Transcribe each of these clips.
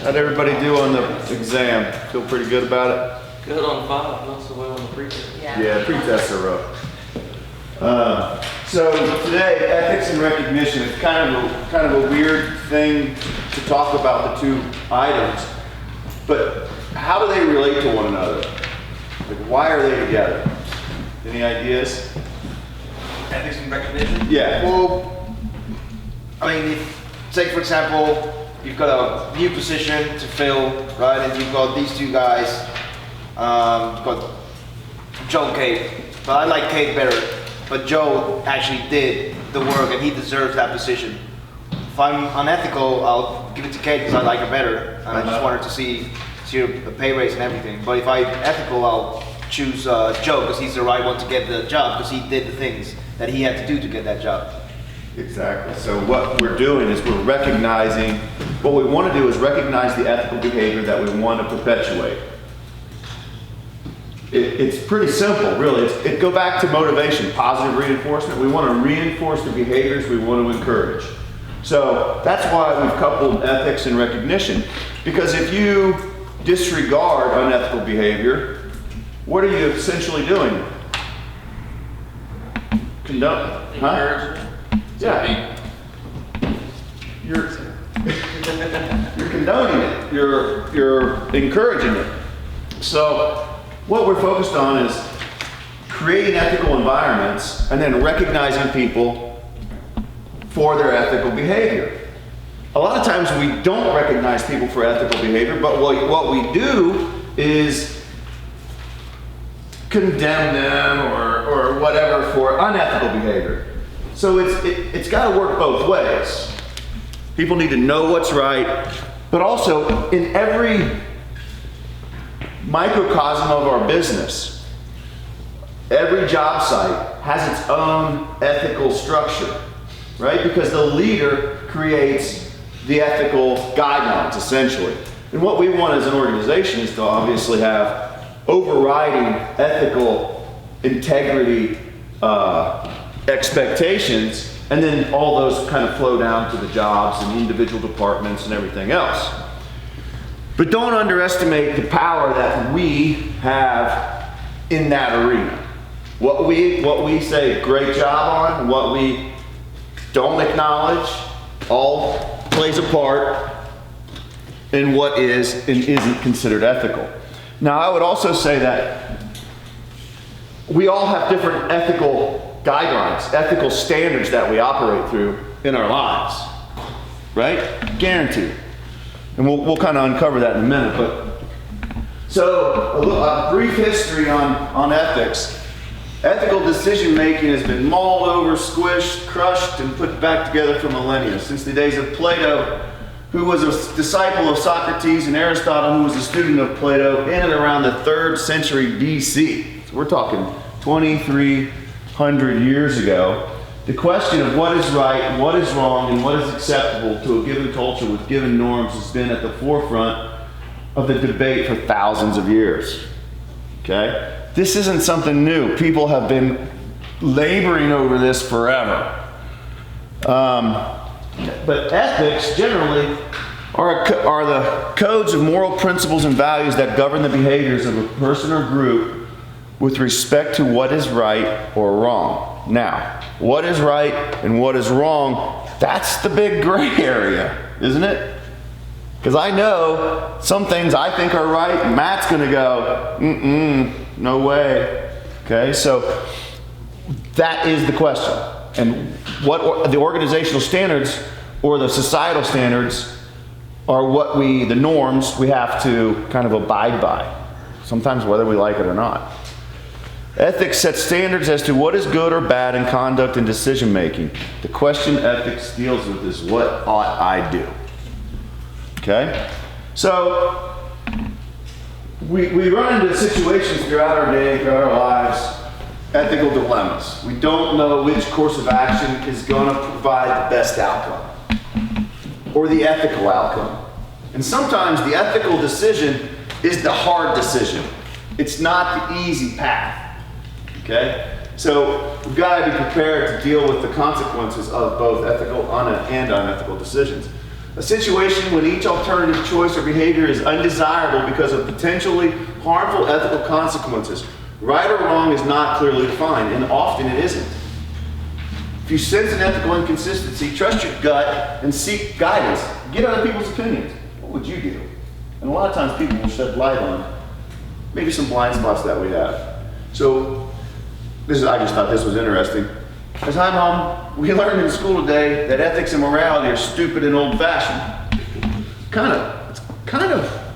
How'd everybody do on the exam? Feel pretty good about it? Good on 5, not so well on the pre-test. Yeah, pre-tests are rough. So today, ethics and recognition is kind of a weird thing to talk about the two items, but how do they relate to one another? Like, why are they together? Any ideas? Ethics and recognition? Yeah. Well, I mean, say for example, you've got a new position to fill, right? And you've got these two guys, you've got Joe and Kate. But I like Kate better, but Joe actually did the work and he deserves that position. If I'm unethical, I'll give it to Kate because I like her better. And I just want her to see a pay raise and everything. But if I'm ethical, I'll choose Joe because he's the right one to get the job because he did the things that he had to do to get that job. Exactly. So what we're doing is we're recognizing, what we want to do is recognize the ethical behavior that we want to perpetuate. It's pretty simple, really. It go back to motivation, positive reinforcement. We want to reinforce the behaviors we want to encourage. So that's why we've coupled ethics and recognition. Because if you disregard unethical behavior, what are you essentially doing? Condone, huh? Yeah. You're condoning it. You're encouraging it. So what we're focused on is creating ethical environments and then recognizing people for their ethical behavior. A lot of times we don't recognize people for ethical behavior, but what we do is condemn them or whatever for unethical behavior. So it's got to work both ways. People need to know what's right, but also in every microcosm of our business, every job site has its own ethical structure, right? Because the leader creates the ethical guidelines, essentially. And what we want as an organization is to obviously have overriding ethical integrity expectations, and then all those kind of flow down to the jobs and individual departments and everything else. But don't underestimate the power that we have in that arena. What we say great job on, what we don't acknowledge, all plays a part in what is and isn't considered ethical. Now, I would also say that we all have different ethical guidelines, ethical standards that we operate through in our lives, right? Guaranteed. And we'll kind of uncover that in a minute. But so a brief history on ethics. Ethical decision making has been mauled over, squished, crushed, and put back together for millennia. Since the days of Plato, who was a disciple of Socrates, and Aristotle, who was a student of Plato, in and around the 3rd century BC. So we're talking 2,300 years ago. The question of what is right, what is wrong, and what is acceptable to a given culture with given norms has been at the forefront of the debate for thousands of years. Okay? This isn't something new. People have been laboring over this forever. But ethics generally are the codes of moral principles and values that govern the behaviors of a person or group with respect to what is right or wrong. Now, what is right and what is wrong, that's the big gray area, isn't it? Because I know some things I think are right, and Matt's going to go, no way. Okay, so that is the question. And what the organizational standards or the societal standards are the norms we have to kind of abide by, sometimes whether we like it or not. Ethics sets standards as to what is good or bad in conduct and decision making. The question ethics deals with is what ought I do? Okay? So, we run into situations throughout our day, throughout our lives, ethical dilemmas. We don't know which course of action is going to provide the best outcome or the ethical outcome. And sometimes the ethical decision is the hard decision. It's not the easy path. Okay? So we've got to be prepared to deal with the consequences of both ethical and unethical decisions. A situation when each alternative choice or behavior is undesirable because of potentially harmful ethical consequences. Right or wrong is not clearly defined, and often it isn't. If you sense an ethical inconsistency, trust your gut and seek guidance. Get other people's opinions. What would you do? And a lot of times people will shed light on maybe some blind spots that we have. So I just thought this was interesting. As hi, Mom, we learned in school today that ethics and morality are stupid and old-fashioned. It's kind of,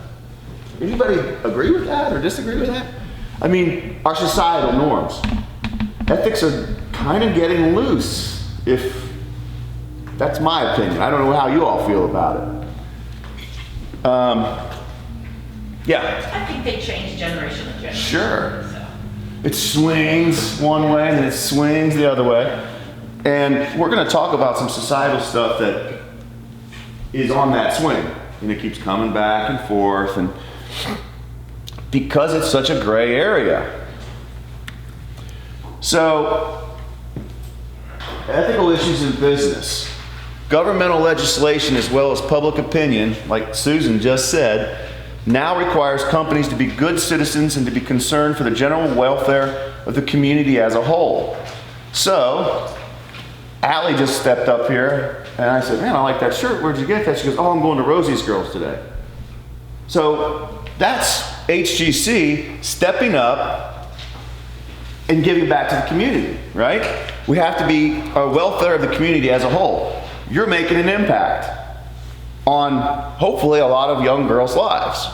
anybody agree with that or disagree with that? I mean, our societal norms. Ethics are kind of getting loose, if that's my opinion. I don't know how you all feel about it. Yeah. I think they change generation to generation. Sure. So. It swings one way and it swings the other way. And we're going to talk about some societal stuff that is on that swing. And it keeps coming back and forth. And because it's such a gray area. So, ethical issues in business. Governmental legislation as well as public opinion, like Susan just said, now requires companies to be good citizens and to be concerned for the general welfare of the community as a whole. So, Allie just stepped up here and I said, man, I like that shirt. Where'd you get that? She goes, oh, I'm going to Rosie's Girls today. So, that's HGC stepping up and giving back to the community, right? We have to be a welfare of the community as a whole. You're making an impact on hopefully a lot of young girls' lives.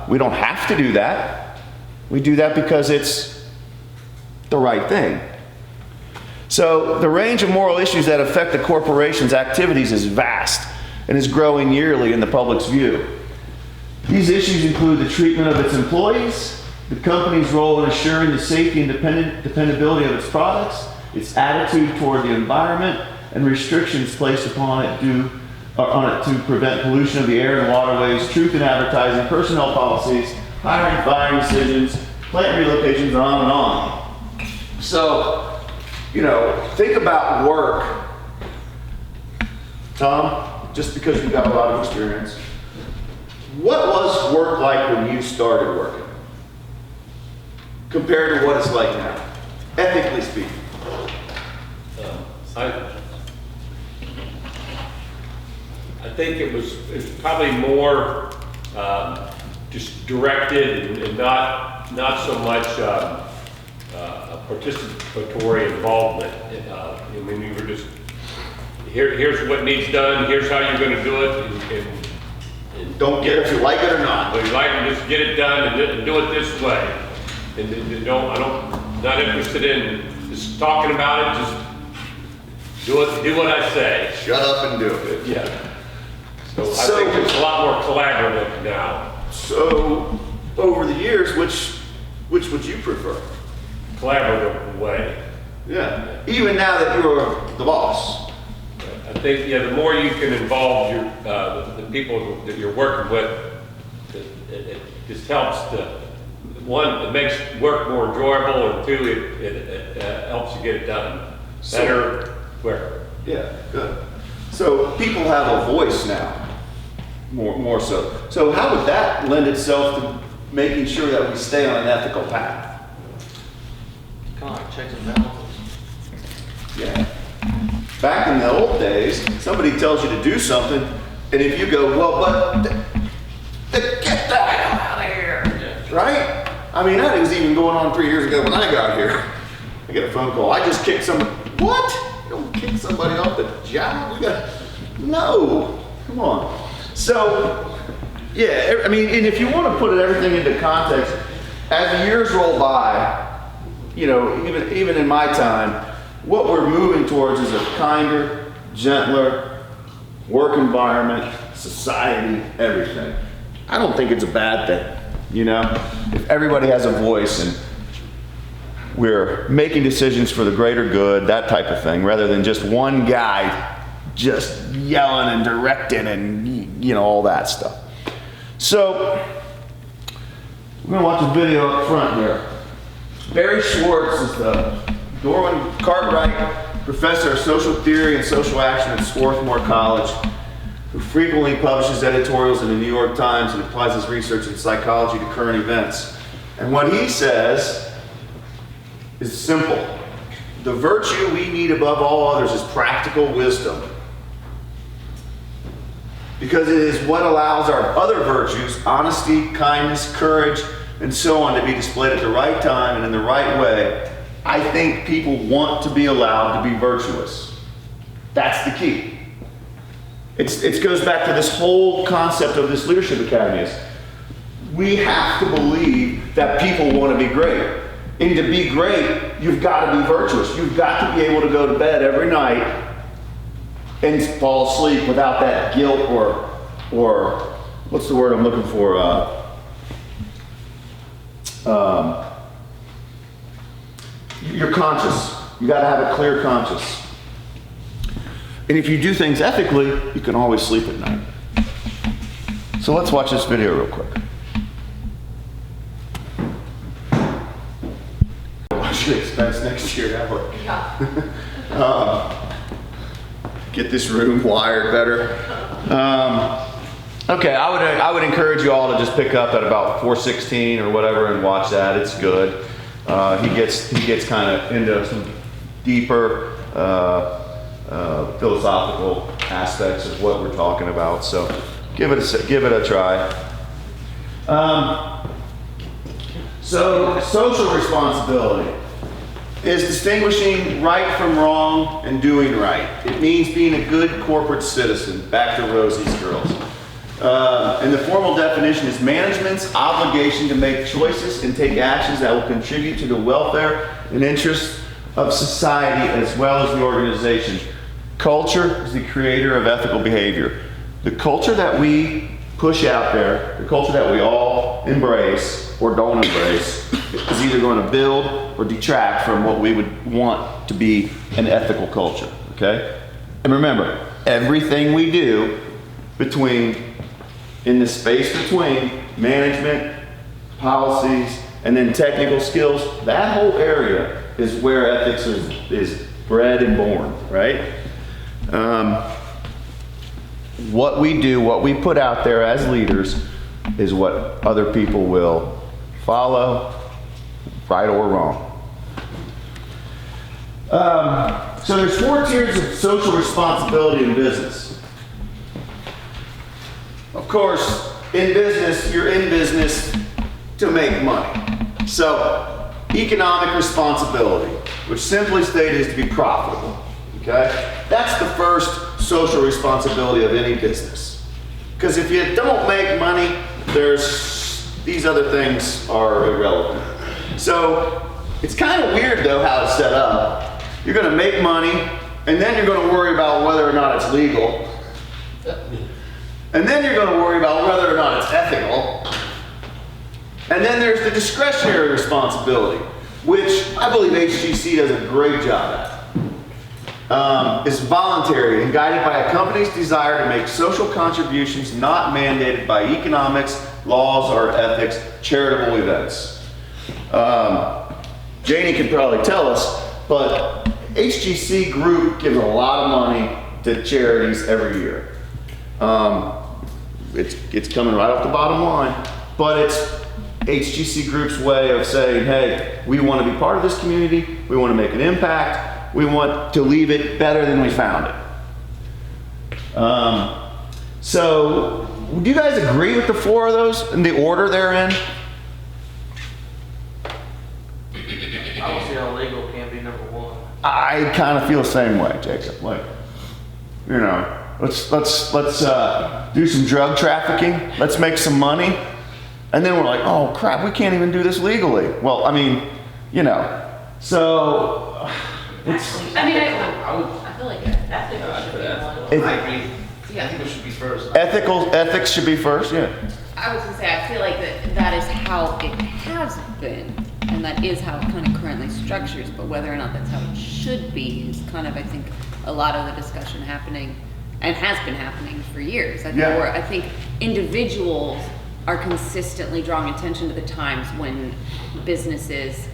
We don't have to do that. We do that because it's the right thing. So the range of moral issues that affect the corporation's activities is vast and is growing yearly in the public's view. These issues include the treatment of its employees, the company's role in assuring the safety and dependability of its products, its attitude toward the environment, and restrictions placed upon it to prevent pollution of the air and waterways, truth in advertising, personnel policies, hiring, firing decisions, plant relocations, on and on. So, think about work. Tom, just because you've got a lot of experience, what was work like when you started working compared to what it's like now, ethically speaking? I think it's probably more just directed and not so much a participatory involvement. I mean, you were just here's what needs done. Here's how you're going to do it. And Don't care if you like it or not. But you like to just get it done and do it this way. And not interested in just talking about it. Just do what I say. Shut up and do it. Yeah. So I think it's a lot more collaborative now. So, over the years, which would you prefer? Collaborative way. Yeah. Even now that you're the boss. I think the more you can involve the people that you're working with, it just helps to, one, it makes work more enjoyable, and two, it helps you get it done better, quicker. Yeah, good. So people have a voice now, more so. So how would that lend itself to making sure that we stay on an ethical path? Kind of like checks and balances. Yeah. Back in the old days, somebody tells you to do something, and if you go, well, but get the hell out of here, Yeah. right? I mean, that was even going on 3 years ago when I got here. I get a phone call. I just kicked somebody. What? You don't kick somebody off the job? No. Come on. So, yeah, I mean, and if you want to put everything into context, as the years roll by, even in my time, what we're moving towards is a kinder, gentler work environment, society, everything. I don't think it's a bad thing, if everybody has a voice and we're making decisions for the greater good, that type of thing, rather than just one guy just yelling and directing and all that stuff. So we're gonna watch a video up front here. Barry Schwartz is the Dorman Cartwright professor of social theory and social action at Swarthmore College, who frequently publishes editorials in the New York Times and applies his research in psychology to current events. And what he says is simple. The virtue we need above all others is practical wisdom, because it is what allows our other virtues, honesty, kindness, courage, and so on, to be displayed at the right time and in the right way. I think people want to be allowed to be virtuous. That's the key. It goes back to this whole concept of this leadership academy. Is we have to believe that people want to be great. And to be great, you've got to be virtuous. You've got to be able to go to bed every night and fall asleep without that guilt or what's the word I'm looking for? You're conscious. You got to have a clear conscience. And if you do things ethically, you can always sleep at night. So let's watch this video real quick. Watch your expense next year, that way. Get this room wired better. Okay, I would encourage you all to just pick up at about 4:16 or whatever and watch that. It's good. He gets kind of into some deeper philosophical aspects of what we're talking about. So give it a try. So social responsibility is distinguishing right from wrong and doing right. It means being a good corporate citizen. Back to Rosie's girls. And the formal definition is management's obligation to make choices and take actions that will contribute to the welfare and interests of society as well as the organization. Culture is the creator of ethical behavior. The culture that we push out there, the culture that we all embrace or don't embrace, is either going to build or detract from what we would want to be an ethical culture, okay? And remember, everything we do in the space between management, policies, and then technical skills, that whole area is where ethics is bred and born, right? What we do, what we put out there as leaders, is what other people will follow, right or wrong. So there's 4 tiers of social responsibility in business. Of course, in business, you're in business to make money. So, economic responsibility, which simply stated is to be profitable, okay? That's the first social responsibility of any business. Because if you don't make money, these other things are irrelevant. So, it's kind of weird though how it's set up. You're going to make money, and then you're going to worry about whether or not it's legal. And then you're going to worry about whether or not it's ethical. And then there's the discretionary responsibility, which I believe HGC does a great job at. It's voluntary and guided by a company's desire to make social contributions not mandated by economics, laws, or ethics, charitable events. Janie can probably tell us, but HGC Group gives a lot of money to charities every year. It's coming right off the bottom line, but it's HGC Group's way of saying, hey, we want to be part of this community, we want to make an impact, we want to leave it better than we found it. So, do you guys agree with the 4 of those and the order they're in? I don't see how legal can be number 1. I kind of feel the same way, Jacob. Like, you know, let's do some drug trafficking. Let's make some money, and then we're like, oh crap, we can't even do this legally. Well, I mean, you know, so it's. I mean, I feel like ethical should be one. I agree. Yeah. I think it should be first. Ethics should be first, yeah. I was gonna say, I feel like that is how it has been, and that is how it kind of currently structures, but whether or not that's how it should be is kind of, I think, a lot of the discussion happening, and has been happening for years. I think, Yeah. where I think individuals are consistently drawing attention to the times when businesses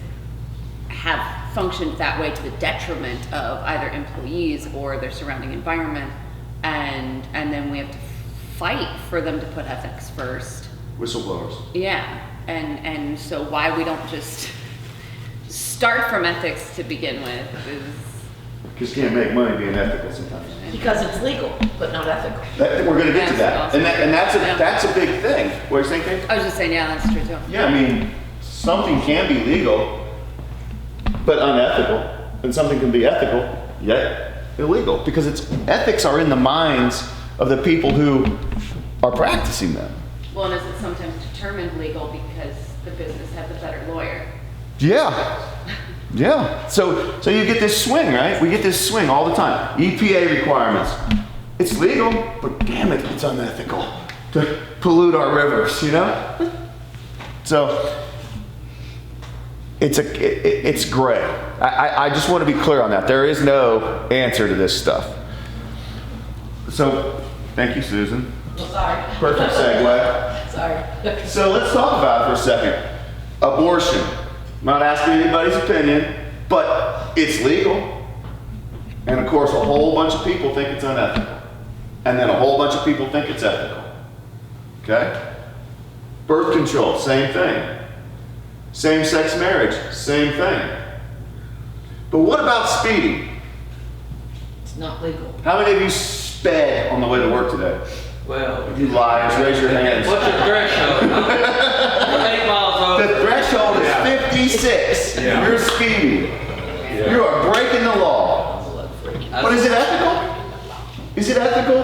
have functioned that way to the detriment of either employees or their surrounding environment, and then we have to fight for them to put ethics first. Whistleblowers. Yeah, and so why we don't just start from ethics to begin with is. Because you can't make money being ethical sometimes. Because it's legal, but not ethical. We're going to get to that. That's And that's awesome. a big thing. What are you saying, Kate? I was just saying, yeah, that's true too. Yeah, I mean, something can be legal, but unethical. And something can be ethical, yet illegal. Because ethics are in the minds of the people who are practicing them. Well, and is it sometimes determined legal because the business has a better lawyer? Yeah. Yeah. So you get this swing, right? We get this swing all the time. EPA requirements. It's legal, but damn it, it's unethical to pollute our rivers, you know? So it's gray. I just want to be clear on that. There is no answer to this stuff. So thank you, Susan. Well, sorry. Perfect segue. Sorry. So let's talk about it for a second. Abortion. I'm not asking anybody's opinion, but it's legal. And of course, a whole bunch of people think it's unethical. And then a whole bunch of people think it's ethical. Okay? Birth control, same thing. Same-sex marriage, same thing. But what about speeding? It's not legal. How many of you sped on the way to work today? Well, You liars, raise your hands. what's your threshold? I'm 8 miles The over. threshold is 56. Yeah. You're speeding. You are breaking the law. But is it ethical? Is it ethical?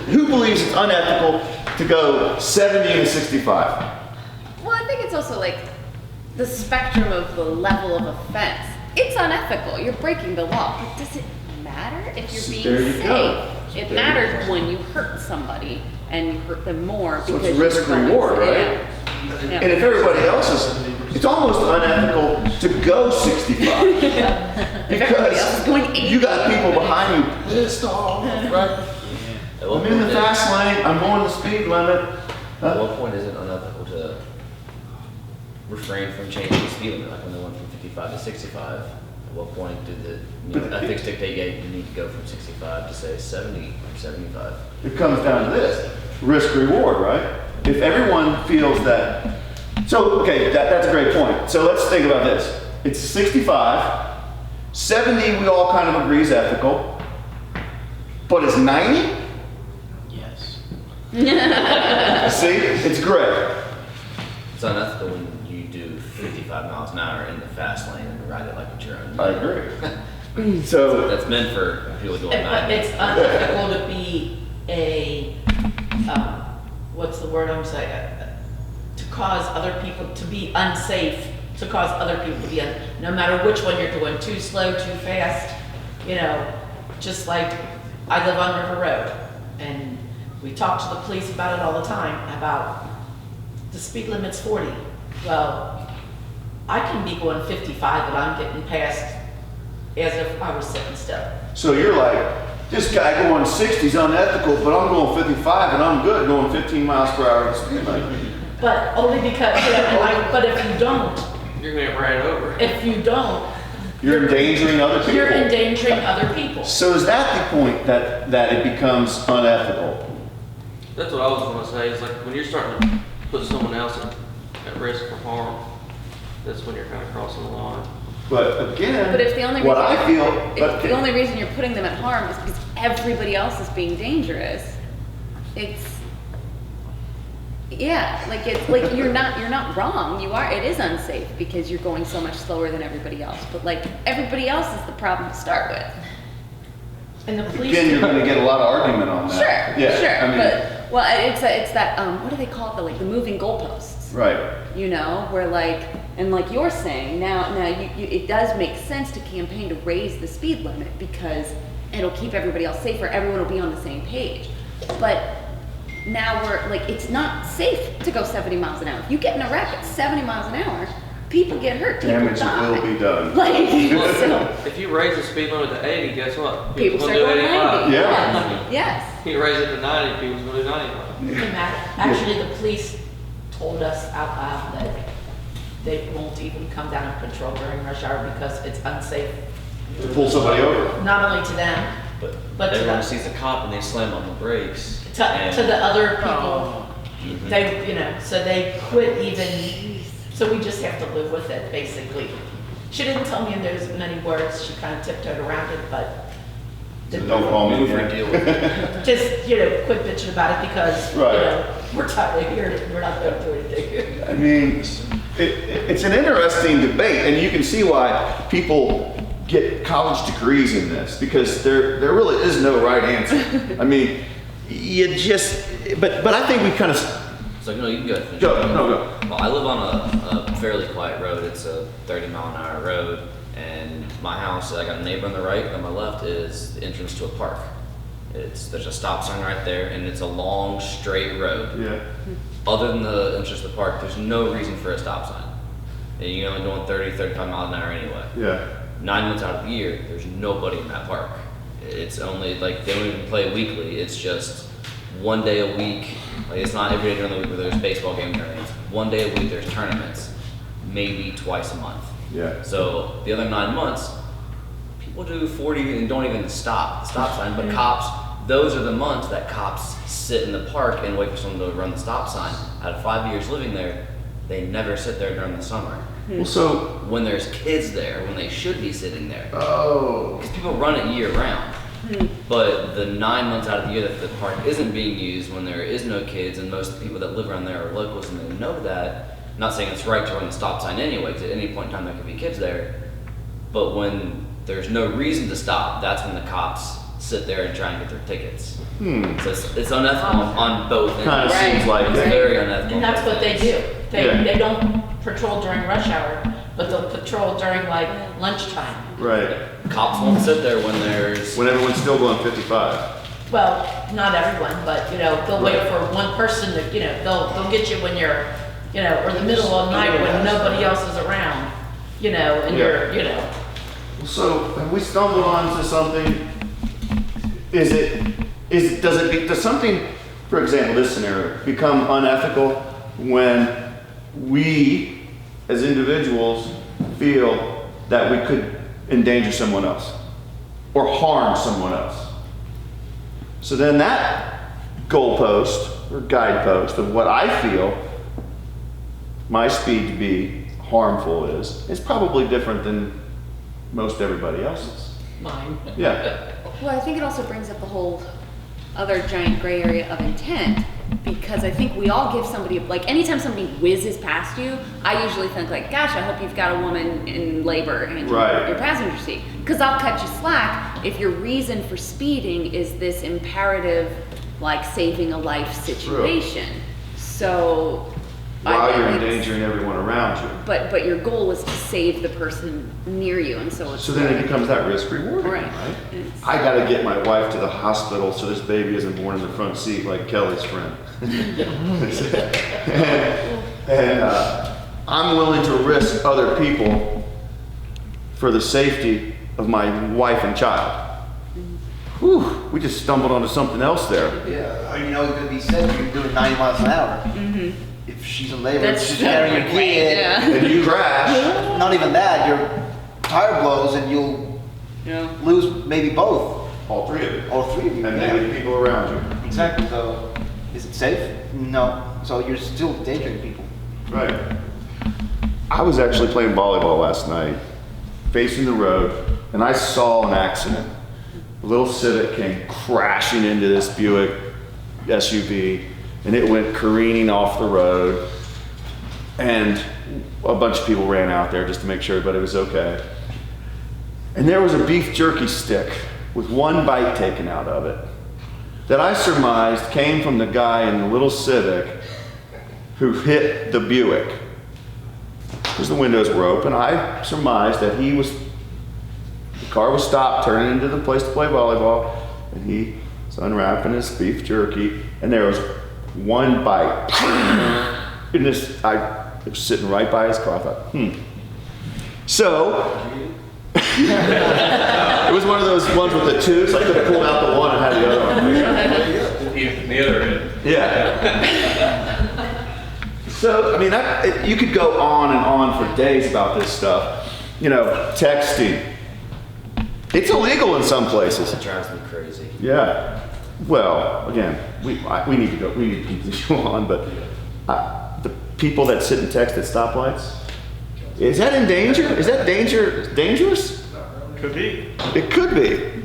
Who believes it's unethical to go 70 and 65? Well, I think it's also like the spectrum of the level of offense. It's unethical. You're breaking the law. But does it matter if you're There being you go. safe? It There you matters go. when you hurt somebody and you hurt them more So because it's risk you're going reward, to- right? Yeah. Yeah. And if everybody else is, it's almost unethical to go 65. If everybody else is going 80. You got people behind you pissed off, right? I'm in the fast lane, I'm going the speed limit. At what point is it unethical to refrain from changing the speed limit, like when they went from 55 to 65? At what point did the ethics dictate, yeah, you need to go from 65 to say 70 or 75? It comes down to this, risk reward, right? If everyone feels that, so, okay, that's a great point. So let's think about this. It's 65, 70 we all kind of agree is ethical, but is 90? Yes. See, it's gray. It's unethical when you do 55 miles an hour in the fast lane and ride it like it's your own. I agree. So, That's meant for people doing But 90. it's unethical to be a, what's the word I'm saying? To cause other people to be unsafe, to cause other people to be, no matter which one you're doing, too slow, too fast, you know, just like I live on River Road and we talk to the police about it all the time, about the speed limit's 40. Well, I can be going 55, but I'm getting passed as if I was sitting still. so you're like, this guy going 60 is unethical, but I'm going 55 and I'm good going 15 miles per hour at the speed limit. But only because, you know, but if you don't, You're gonna get ran over. if you don't, You're endangering other people. you're endangering other people. So is that the point that it becomes unethical? That's what I was gonna say, is like, when you're starting to put someone else at risk for harm, that's when you're kind of crossing the line. But again, But if the only what reason I feel, if the only reason you're putting them at harm is because everybody else is being dangerous, it's yeah, like it's like you're not wrong. You are. It is unsafe because you're going so much slower than everybody else. But like everybody else is the problem to start with. And the police. again, you're going to get a lot of argument on Sure, that. Yeah, sure. I mean, But well, it's that what do they call it? The moving goalposts. right. You know, where like, and like you're saying, now it does make sense to campaign to raise the speed limit because it'll keep everybody else safer, everyone will be on the same page. But now we're like, it's not safe to go 70 miles an hour. If you get in a wreck at 70 miles an hour, people get hurt, people Damage die. will be done. Like, Well, so if you raise the speed limit to 80, guess what? people gonna start do going 85. 90. Yeah. Yes. You raise it to 90, people's gonna do 95. Actually, the police told us out loud that they won't even come down and patrol during rush hour because it's unsafe, To pull somebody over. not only to them, But But to everyone the- sees a cop and they slam on the brakes. to and- the other people. Mhm. They, so they quit even, so we just have to live with it, basically. She didn't tell me in those many words, she kind of tiptoed around it, but So don't call me Move or again. deal with it. just, quit bitching about it because, Right. we're tired of hearing it, we're not gonna do anything. I mean, it's an interesting debate, and you can see why people get college degrees in this, because there really is no right answer. I mean, you just, but I think we kind of, So no, you can go ahead. go. Well, I live on a fairly quiet road. It's a 30-mile-an-hour road, and my house, I got a neighbor on the right, on my left is the entrance to a park. There's a stop sign right there, and it's a long, straight road. Yeah, Other than the entrance to the park, there's no reason for a stop sign. And you're only going 30, 35 miles an hour anyway. yeah. 9 months out of the year, there's nobody in that park. It's only, like, they don't even play weekly. It's just one day a week. Like, it's not every day during the week where there's baseball games or anything. One day a week there's tournaments, maybe twice a month. Yeah. So the other 9 months, people do 40 and don't even stop sign. But cops, those are the months that cops sit in the park and wait for someone to run the stop sign. Out of 5 years living there, they never sit there during the summer. Well, so, When there's kids there, when they should be sitting there. oh, Because people run it year round. But the 9 months out of the year that the park isn't being used, when there is no kids, and most of the people that live around there are locals and they know that, not saying it's right to run the stop sign anyway, because at any point in time there could be kids there, but when there's no reason to stop, that's when the cops sit there and try and get their tickets. So it's unethical on both ends. kind of seems like It's it. very unethical. And that's what they do. Yeah. They don't patrol during rush hour, but they'll patrol during like lunchtime. Right, Cops won't sit there when there's, when everyone's still going 55. Well, not everyone, but, they'll wait Right. for one person to, they'll get you when you're, or in the middle of the night when nobody else is around, and you're. So, have we stumbled onto something? Does something, for example, this scenario, become unethical when we, as individuals, feel that we could endanger someone else or harm someone else? So then that goalpost or guidepost of what I feel my speed to be harmful is probably different than most everybody else's. Mine. Yeah. Well, I think it also brings up the whole other giant gray area of intent, because I think we all give somebody, like, anytime somebody whizzes past you, I usually think like, gosh, I hope you've got a woman in labor in Right. your passenger seat, because I'll cut you slack if your reason for speeding is this imperative, like, saving a life situation. So While you're it's- endangering everyone around you. But your goal is to save the person near you, and so it's So then it becomes that risk reward, Right. right? It's- I gotta get my wife to the hospital so this baby isn't born in the front seat like Kelly's friend. and I'm willing to risk other people for the safety of my wife and child. Whew, we just stumbled onto something else there. Yeah, it could be said you're doing 90 miles an hour. If she's in labor, That's she's carrying your kid. yeah. And you crash. Not even that, your tire blows and you'll Yeah. lose maybe both, All three of you. all three of you. And yeah. maybe the people around you. Exactly. So, is it safe? No. So you're still endangering people. Right. I was actually playing volleyball last night, facing the road, and I saw an accident. A little Civic came crashing into this Buick SUV, and it went careening off the road. And a bunch of people ran out there just to make sure everybody was okay. And there was a beef jerky stick with one bite taken out of it that I surmised came from the guy in the little Civic who hit the Buick. Because the windows were open, I surmised that the car was stopped, turning into the place to play volleyball, and he was unwrapping his beef jerky, and there was one bite. And it was sitting right by his car. I thought, So, it was one of those ones with the two, so I could have pulled out the one and had the other one. the other end. Yeah. So, I mean, you could go on and on for days about this stuff. You know, texting. It's illegal in some places. It drives me crazy. Yeah. Well, again, we need to keep this show on, but the people that sit and text at stoplights, is that in danger? Is that dangerous? Could be. It could be.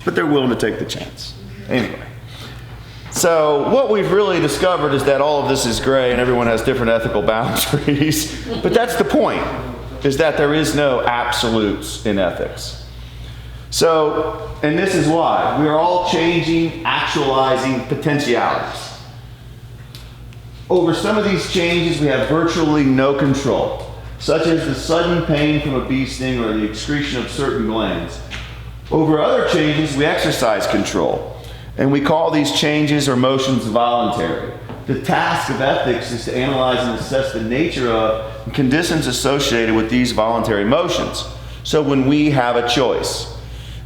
But they're willing to take the chance. Anyway. So what we've really discovered is that all of this is gray and everyone has different ethical boundaries. But that's the point, is that there is no absolutes in ethics. So, and this is why. We are all changing, actualizing potentialities. Over some of these changes, we have virtually no control, such as the sudden pain from a bee sting or the excretion of certain glands. Over other changes, we exercise control, and we call these changes or motions voluntary. The task of ethics is to analyze and assess the nature of and conditions associated with these voluntary motions. So when we have a choice.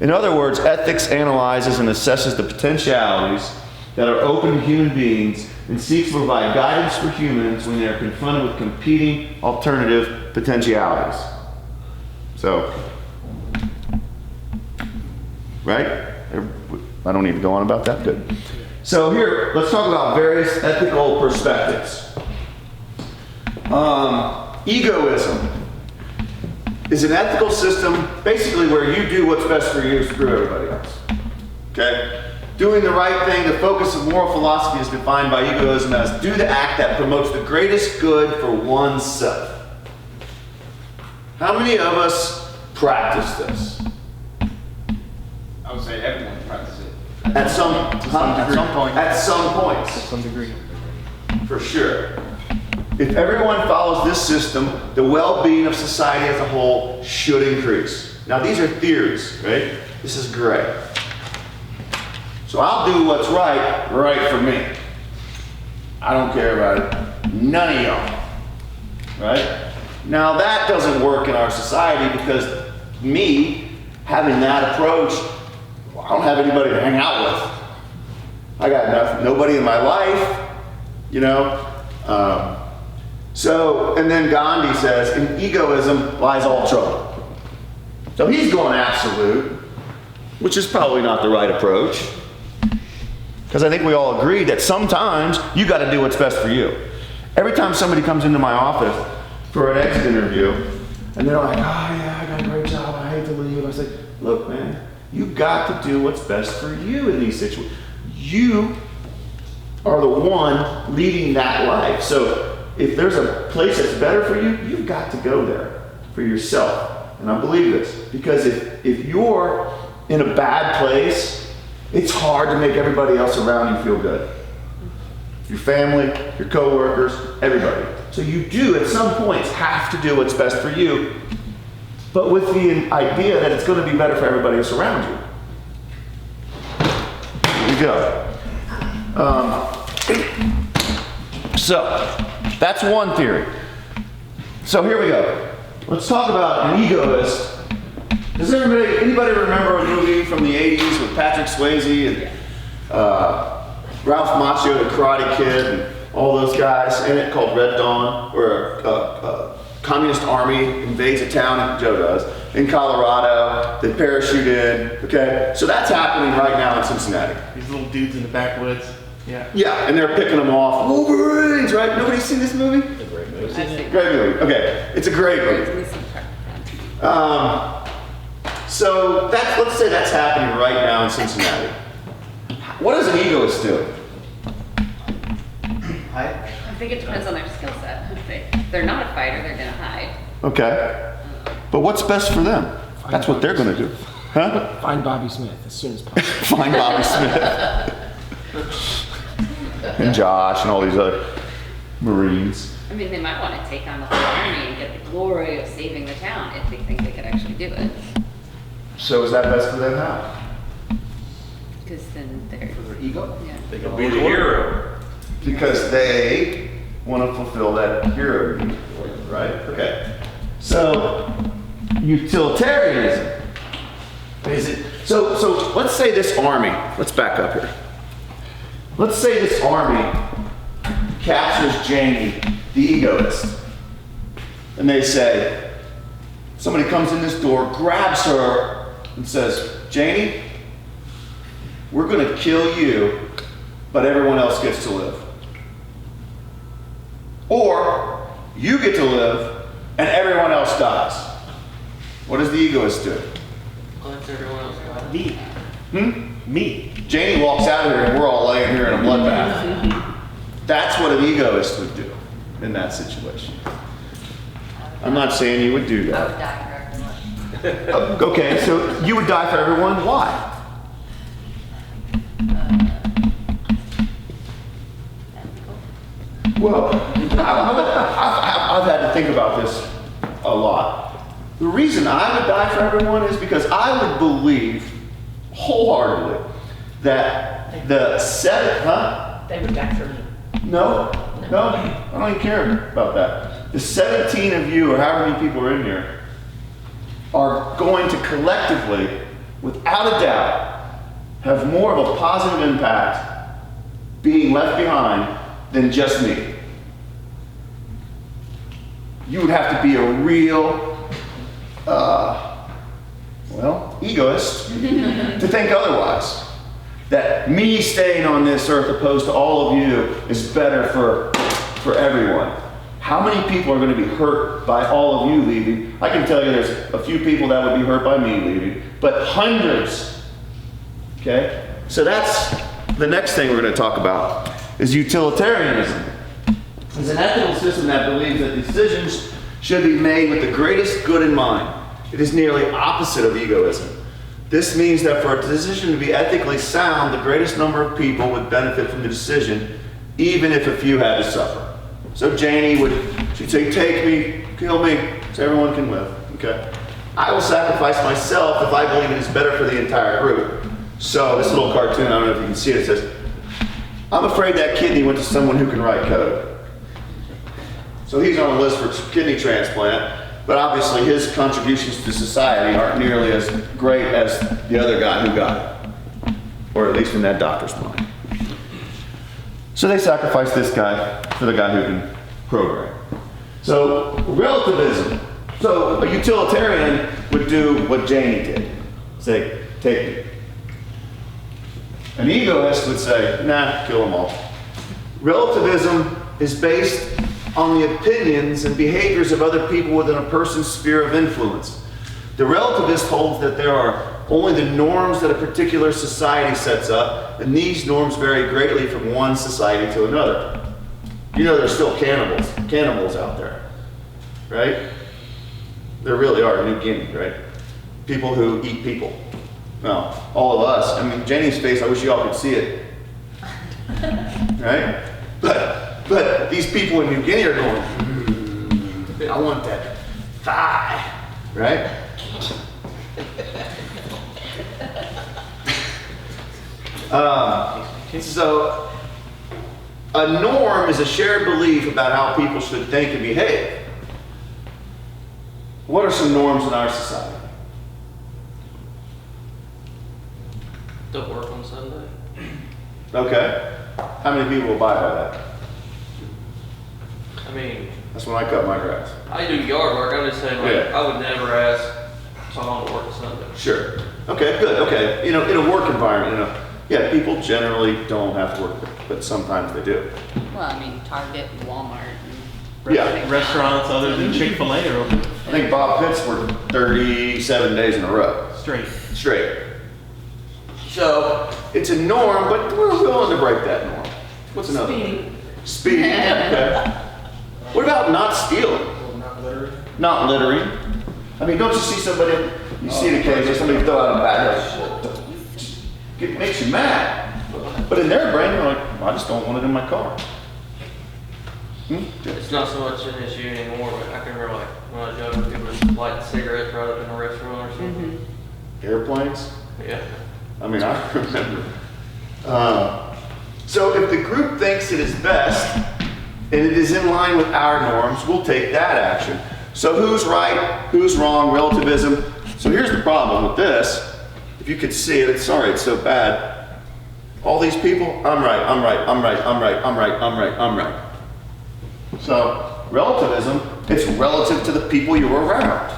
In other words, ethics analyzes and assesses the potentialities that are open to human beings and seeks to provide guidance for humans when they are confronted with competing alternative potentialities. So, right? I don't need to go on about that? Good. So here, let's talk about various ethical perspectives. Egoism is an ethical system basically where you do what's best for you screw everybody else. Okay? Doing the right thing, the focus of moral philosophy is defined by egoism as do the act that promotes the greatest good for oneself. How many of us practice this? I would say everyone practices it. At some point. At some points. To some degree. For sure. If everyone follows this system, the well-being of society as a whole should increase. Now these are theories, right? This is gray. So I'll do what's right for me. I don't care about it. None of y'all. Right? Now that doesn't work in our society because me having that approach, I don't have anybody to hang out with. I got nobody in my life, you know. And then Gandhi says, in egoism lies all trouble. So he's going absolute, which is probably not the right approach. Because I think we all agree that sometimes you got to do what's best for you. Every time somebody comes into my office for an exit interview, and they're like, oh yeah, I got a great job, I hate to leave. I say, look man, you got to do what's best for you in these situations. You are the one leading that life. So if there's a place that's better for you, you've got to go there for yourself. And I believe this, because if you're in a bad place, it's hard to make everybody else around you feel good. Your family, your coworkers, everybody. So you do at some points have to do what's best for you, but with the idea that it's going to be better for everybody else around you. Here we go. So that's one theory. So here we go. Let's talk about an egoist. Does anybody remember a movie from the 80s with Patrick Swayze and Ralph Macchio, the Karate Kid, and all those guys in it called Red Dawn, where a communist army invades a town, Joe does, in Colorado, they parachute in, okay? So that's happening right now in Cincinnati. These little dudes in the backwoods. Yeah. Yeah, and they're picking them off. Wolverines, right? Nobody's seen this movie? It's a great movie. I've seen it. Great movie, okay. It's a great movie. So let's say that's happening right now in Cincinnati. What does an egoist do? I think it depends on their skill set. If they're not a fighter, they're gonna hide. Okay. But what's best for them? That's what they're gonna do. Huh? Find Bobby Smith as soon as possible. Find Bobby Smith. And Josh and all these other Marines. I mean, they might want to take on the whole army and get the glory of saving the town if they think they could actually do it. So is that best for them now? Because then they're. For their ego? Yeah. They can be the hero. Because they want to fulfill that hero duty, right? Okay. So utilitarianism. Is it? So let's say this army. Let's back up here. Let's say this army captures Janie, the egoist. And they say, somebody comes in this door, grabs her, and says, Janie, we're going to kill you, but everyone else gets to live. Or you get to live, and everyone else dies. What does the egoist do? Let everyone else go. Me. Me. Janie walks out of here, and we're all laying here in a bloodbath. That's what an egoist would do in that situation. I'm not saying you would do I that. would die for everyone. Okay, so you would die for everyone. Why? Well, I've had to think about this a lot. The reason I would die for everyone is because I would believe wholeheartedly that the They would die for me. no, I don't even care about that. The 17 of you, or however many people are in here, are going to collectively, without a doubt, have more of a positive impact being left behind than just me. You would have to be a real, egoist to think otherwise. That me staying on this earth opposed to all of you is better for everyone. How many people are going to be hurt by all of you leaving? I can tell you there's a few people that would be hurt by me leaving, but hundreds. Okay? So that's the next thing we're going to talk about is utilitarianism. It's an ethical system that believes that decisions should be made with the greatest good in mind. It is nearly opposite of egoism. This means that for a decision to be ethically sound, the greatest number of people would benefit from the decision, even if a few had to suffer. So Janie she'd say, take me, kill me, so everyone can live, okay? I will sacrifice myself if I believe it is better for the entire group. So this little cartoon, I don't know if you can see it, it says, I'm afraid that kidney went to someone who can write code. So he's on the list for kidney transplant, but obviously his contributions to society aren't nearly as great as the other guy who got it. Or at least in that doctor's mind. So they sacrifice this guy for the guy who can program. So relativism. So a utilitarian would do what Janie did. Say, take me. An egoist would say, nah, kill them all. Relativism is based on the opinions and behaviors of other people within a person's sphere of influence. The relativist holds that there are only the norms that a particular society sets up, and these norms vary greatly from one society to another. You know there's still cannibals out there, right? There really are in New Guinea, right? People who eat people. Well, all of us, I mean, Janie's face, I wish y'all could see it. Right? But these people in New Guinea are going, I want that thigh, right? So a norm is a shared belief about how people should think and behave. What are some norms in our society? Don't work on Sunday. Okay. How many people will abide by that? I mean, That's when I cut my grass. I do yard work. I'm just saying, like, Yeah. I would never ask someone to work on Sunday. Sure. Okay, good. Okay. In a work environment, yeah, people generally don't have to work, but sometimes they do. Well, I mean, Target, and Walmart. Yeah. Restaurants other than Chick-fil-A are open I think Bob Pitts worked 37 days in a row. straight. So it's a norm, but we're willing to break that norm. What's another? Speeding. Okay. What about not stealing? Not littering. I mean, don't you see somebody? You see it occasionally. Somebody throw out a bag. It makes you mad. But in their brain, they're like, I just don't want it in my car. It's not so much an issue anymore, but I can remember, like, when I was younger, people would light cigarettes right up in a restaurant or something. Airplanes. Yeah. I mean, I remember. So if the group thinks it is best and it is in line with our norms, we'll take that action. So who's right, who's wrong, relativism. So here's the problem with this. If you could see it, sorry, it's so bad. All these people, I'm right, I'm right, I'm right, I'm right, I'm right, I'm right, I'm right. So relativism, it's relative to the people you're around.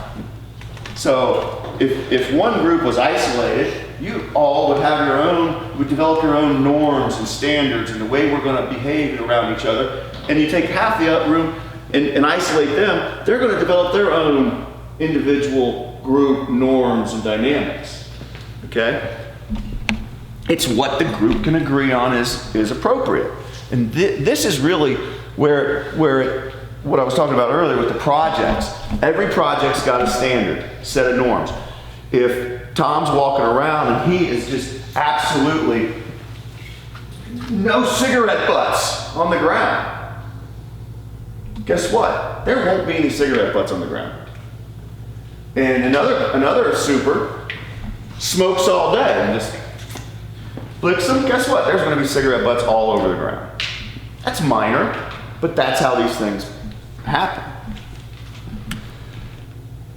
So if one group was isolated, you all would have your own, would develop your own norms and standards and the way we're going to behave around each other. And you take half the room and isolate them, they're going to develop their own individual group norms and dynamics. Okay? It's what the group can agree on is appropriate. And this is really where what I was talking about earlier with the projects. Every project's got a standard, set of norms. If Tom's walking around and he is just absolutely no cigarette butts on the ground, guess what? There won't be any cigarette butts on the ground. And another super smokes all day and just flicks them, guess what? There's going to be cigarette butts all over the ground. That's minor, but that's how these things happen.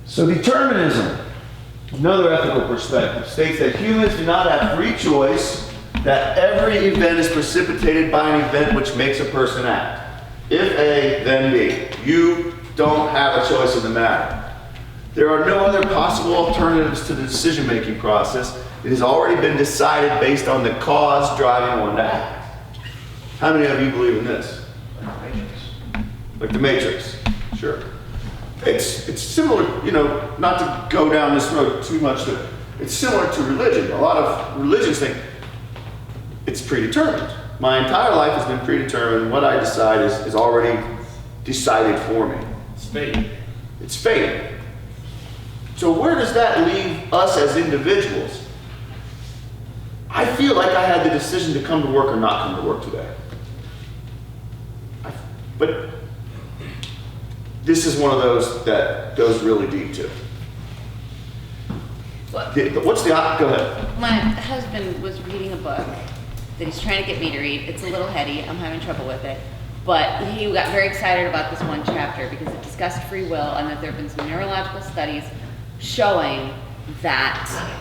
So determinism, another ethical perspective, states that humans do not have free choice, that every event is precipitated by an event which makes a person act. If A, then B. You don't have a choice in the matter. There are no other possible alternatives to the decision-making process. It has already been decided based on the cause driving one to act. How many of you believe in this? Like the Matrix? Sure. It's similar, you know, not to go down this road too much, but it's similar to religion. A lot of religions think it's predetermined. My entire life has been predetermined. What I decide is already decided for me. It's fate. It's fate. So where does that leave us as individuals? I feel like I had the decision to come to work or not come to work today. But this is one of those that goes really deep too. What's the, go ahead. My husband was reading a book that he's trying to get me to read. It's a little heady, I'm having trouble with it. But he got very excited about this one chapter because it discussed free will and that there have been some neurological studies showing that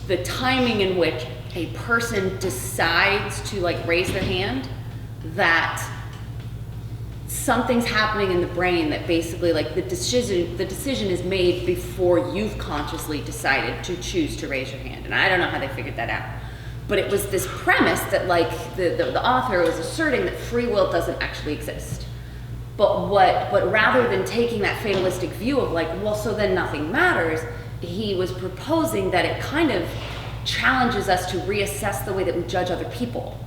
the timing in which a person decides to like raise their hand, that something's happening in the brain that basically like the decision is made before you've consciously decided to choose to raise your hand. And I don't know how they figured that out. But it was this premise that like the author was asserting that free will doesn't actually exist. But rather than taking that fatalistic view of like, well, so then nothing matters, he was proposing that it kind of challenges us to reassess the way that we judge other people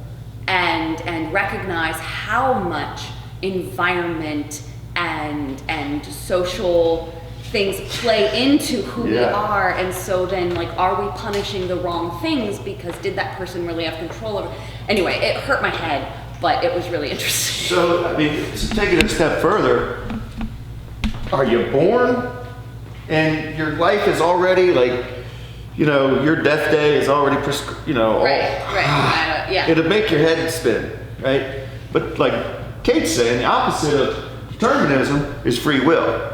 and recognize how much environment and social things play into who we are. And so then like, are we punishing the wrong things because did that person really have control over? Anyway, it hurt my head, but it was really interesting. So, I mean, take it a step further. Are you born and your life is already like, you know, your death day is already you know, right. Yeah. It'll make your head spin, right? But like Kate's saying, the opposite of determinism is free will.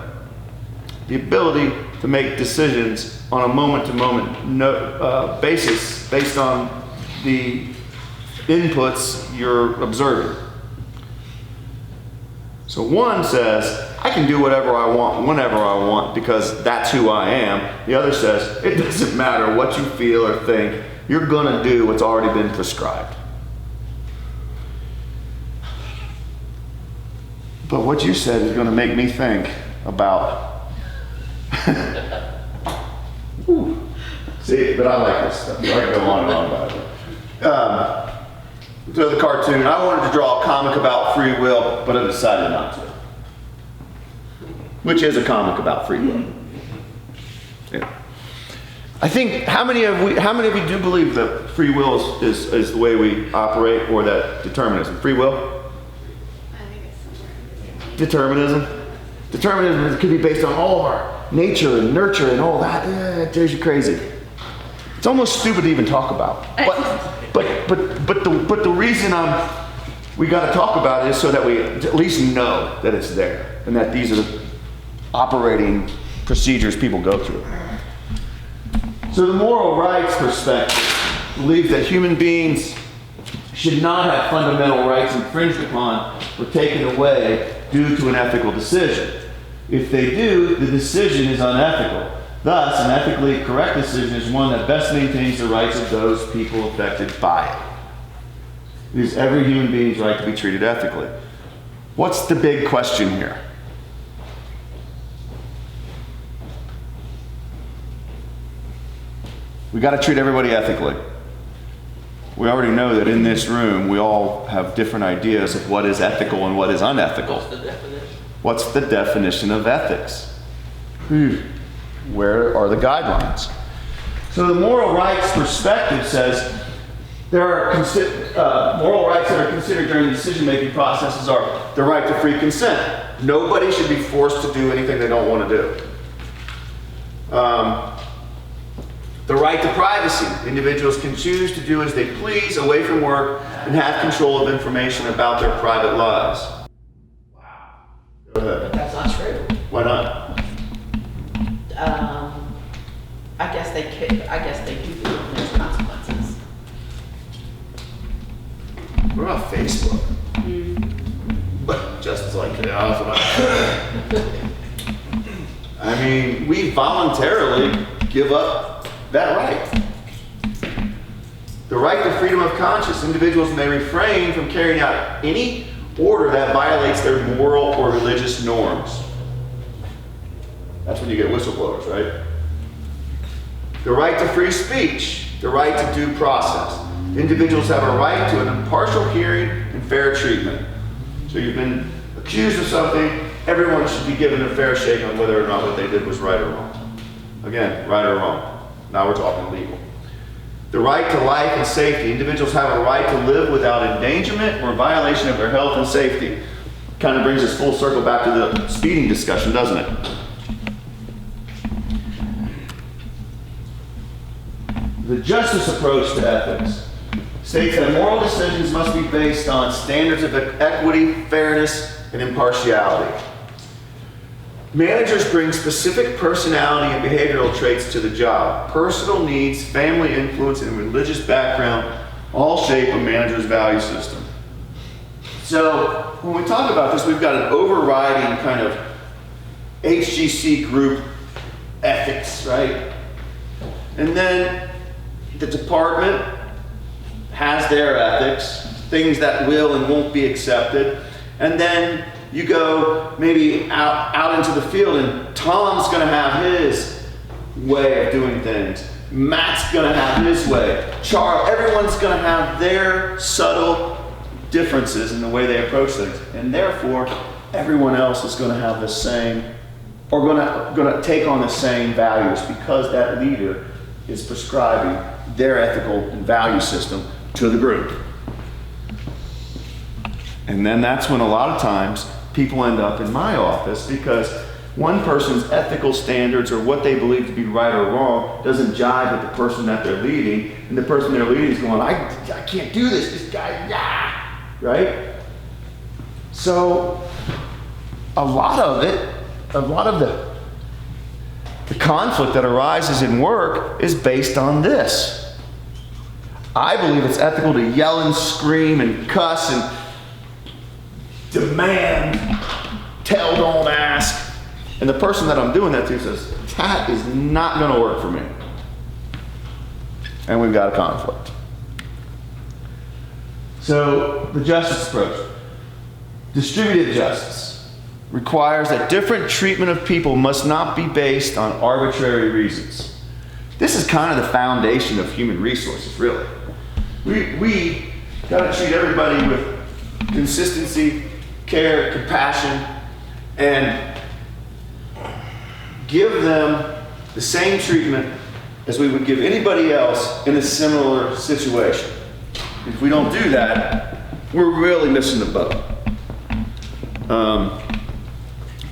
The ability to make decisions on a moment-to-moment basis based on the inputs you're observing. So one says, I can do whatever I want, whenever I want, because that's who I am. The other says, it doesn't matter what you feel or think, you're gonna do what's already been prescribed. But what you said is gonna make me think about See, but I like this stuff. I can go on and on about it. So the cartoon, I wanted to draw a comic about free will, but I decided not to. Which is a comic about free will. Yeah. I think, how many of you do believe that free will is the way we operate, or that determinism? Free will? I think it's somewhere. Determinism? Determinism could be based on all of our nature and nurture and all that. It drives you crazy. It's almost stupid to even talk about. But the reason we got to talk about it is so that we at least know that it's there and that these are the operating procedures people go through. So the moral rights perspective believes that human beings should not have fundamental rights infringed upon or taken away due to an ethical decision. If they do, the decision is unethical. Thus, an ethically correct decision is one that best maintains the rights of those people affected by it. It is every human being's right to be treated ethically. What's the big question here? We got to treat everybody ethically. We already know that in this room, we all have different ideas of what is ethical and what is unethical. What's the definition? What's the definition of ethics? Where are the guidelines? So the moral rights perspective says there are moral rights that are considered during the decision-making processes are the right to free consent. Nobody should be forced to do anything they don't want to do. The right to privacy. Individuals can choose to do as they please away from work and have control of information about their private lives. Wow. Go ahead. But that's not true. Why not? I guess they could, I guess they do feel there's consequences. What about Facebook? But just like I mean, we voluntarily give up that right. The right to freedom of conscience. Individuals may refrain from carrying out any order that violates their moral or religious norms. That's when you get whistleblowers, right? The right to free speech. The right to due process. Individuals have a right to an impartial hearing and fair treatment. So you've been accused of something, everyone should be given a fair shake on whether or not what they did was right or wrong. Again, right or wrong. Now we're talking legal. The right to life and safety. Individuals have a right to live without endangerment or violation of their health and safety. Kind of brings us full circle back to the speeding discussion, doesn't it? The justice approach to ethics states that moral decisions must be based on standards of equity, fairness, and impartiality. Managers bring specific personality and behavioral traits to the job. Personal needs, family influence, and religious background all shape a manager's value system. So when we talk about this, we've got an overriding kind of HGC group ethics, right? And then the department has their ethics, things that will and won't be accepted. And then you go maybe out into the field and Tom's gonna have his way of doing things. Matt's gonna have his way. Charles, everyone's gonna have their subtle differences in the way they approach things. And therefore, everyone else is gonna have the same, or gonna take on the same values because that leader is prescribing their ethical and value system to the group. And then that's when a lot of times people end up in my office because one person's ethical standards or what they believe to be right or wrong doesn't jive with the person that they're leading, and the person they're leading is going, I can't do this guy, yeah, right? So a lot of the conflict that arises in work is based on this. I believe it's ethical to yell and scream and cuss and demand, tell, don't ask. And the person that I'm doing that to says, that is not going to work for me. And we've got a conflict. So the justice approach. Distributive justice requires that different treatment of people must not be based on arbitrary reasons. This is kind of the foundation of human resources, really. We got to treat everybody with consistency, care, compassion, and give them the same treatment as we would give anybody else in a similar situation. If we don't do that, we're really missing the boat.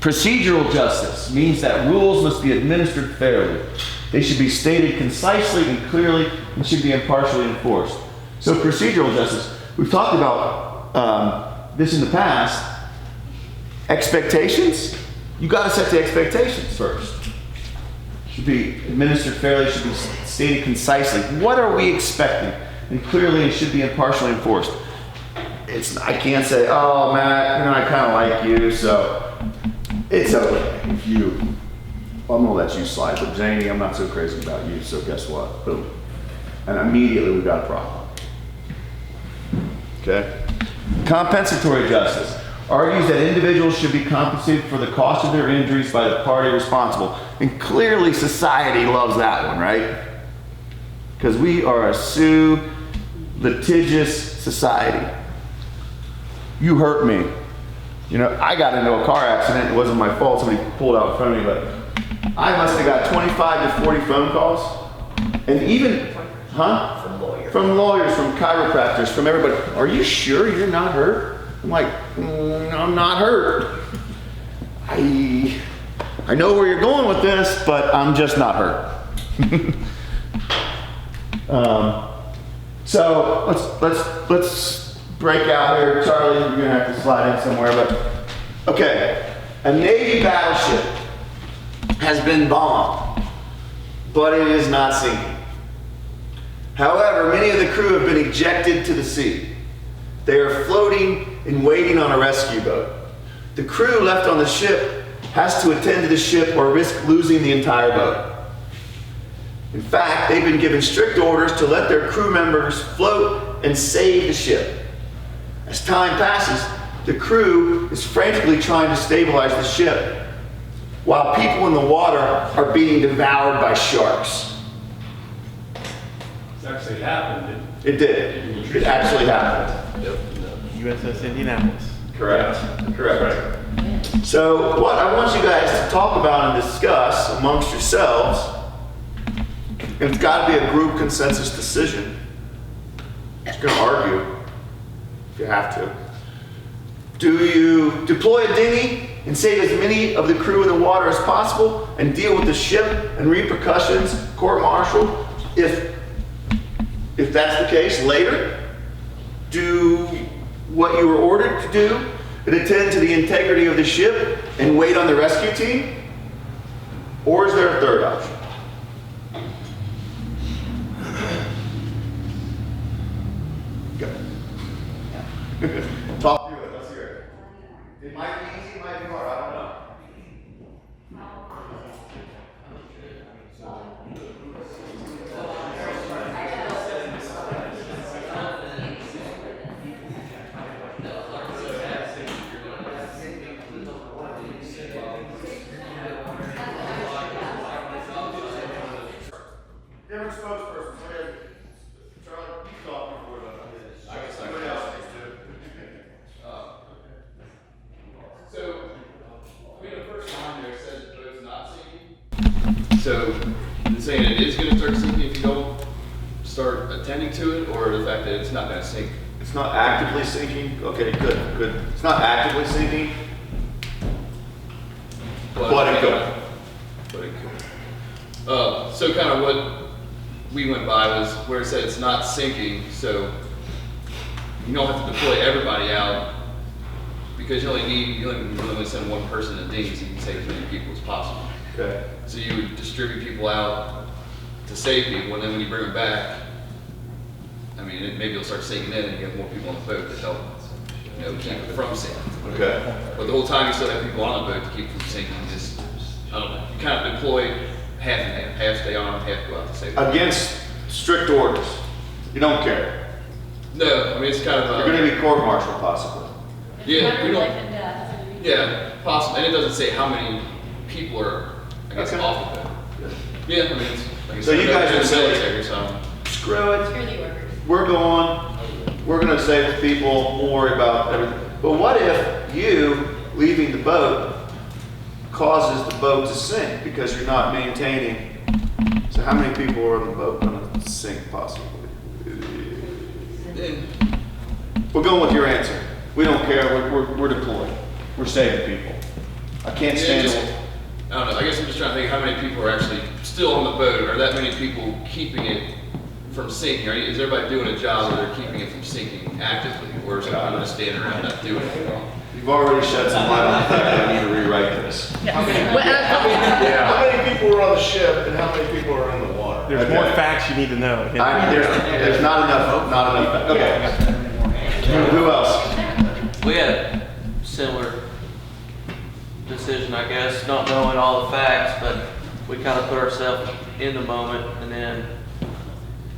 Procedural justice means that rules must be administered fairly. They should be stated concisely and clearly and should be impartially enforced. So procedural justice, we've talked about this in the past. Expectations, you got to set the expectations first. Should be administered fairly, should be stated concisely. What are we expecting? and clearly it should be impartially enforced. I can't say, oh Matt, I kind of like you, so it's okay if you, I'm gonna let you slide, but Zany, I'm not so crazy about you, so guess what? Boom. And immediately we got a problem. Okay? Compensatory justice argues that individuals should be compensated for the cost of their injuries by the party responsible. And clearly society loves that one, right? Because we are a litigious society. You hurt me. I got into a car accident. It wasn't my fault. Somebody pulled out in front of me, but I must have got 25 to 40 phone calls. And even, From lawyers, from chiropractors, from everybody. Are you sure you're not hurt? I'm like, I'm not hurt. I know where you're going with this, but I'm just not hurt. So let's break out here. Charlie, you're gonna have to slide in somewhere, but okay. A Navy battleship has been bombed, but it is not sinking. However, many of the crew have been ejected to the sea. They are floating and waiting on a rescue boat. The crew left on the ship has to attend to the ship or risk losing the entire boat. In fact, they've been given strict orders to let their crew members float and save the ship. As time passes, the crew is frantically trying to stabilize the ship, while people in the water are being devoured by sharks. It's actually happened. It did. It actually happened. USS Indianapolis. Correct. Correct. So what I want you guys to talk about and discuss amongst yourselves, and it's got to be a group consensus decision. It's going to argue if you have to. Do you deploy a dinghy and save as many of the crew in the water as possible and deal with the ship and repercussions, court-martial, if that's the case later? Do what you were ordered to do and attend to the integrity of the ship and wait on the rescue team? Or is there a third option? Go. Talk through it. Let's hear it. It might be easy, it might be hard. I don't know. Different spokesperson. Charlie, you talk before that. I guess somebody else needs to. So, the first line there says the boat's not sinking. So, it's saying it is going to start sinking if you don't start attending to it, or the fact that it's not going to sink? It's not actively sinking. Okay, good. It's not actively sinking, but it could. But it could. So kind of what we went by was where it said it's not sinking, so you don't have to deploy everybody out because you only want to send one person to dinghy so you can save as many people as possible. Okay. So you would distribute people out to save people, and then when you bring them back, I mean, maybe it'll start sinking in and you have more people on the boat to help, keep it from sinking. Okay. But the whole time you still have people on the boat to keep from sinking. Just, I don't know, you kind of deploy half and half. Half stay on, half go out to save them. Against strict orders. You don't care. No, I mean, it's kind of You're going to be court-martialed possibly. yeah, we don't, yeah, possible. And it doesn't say how many people are, I guess, Okay. off the boat. Yeah, I mean, it's, like I So said, you guys they're are saying- military, so. Screw it. We're going. We're going to save the people. We'll worry about everything. But what if you leaving the boat causes the boat to sink because you're not maintaining? So how many people are on the boat going to sink possibly? We're going with your answer. We don't care. We're deployed. We're saving people. I can't stand it. I don't know, I guess I'm just trying to think how many people are actually still on the boat. Are that many people keeping it from sinking? Is everybody doing a job where they're keeping it from sinking actively? Or is everybody just standing around not doing anything? You've already shed some light on the fact that I need to rewrite this. Well, How many people are on the ship and how many people are in the water? There's more Okay. facts you need to know. There's not enough, okay. Who else? We had a similar decision, I guess, not knowing all the facts, but we kind of put ourselves in the moment and then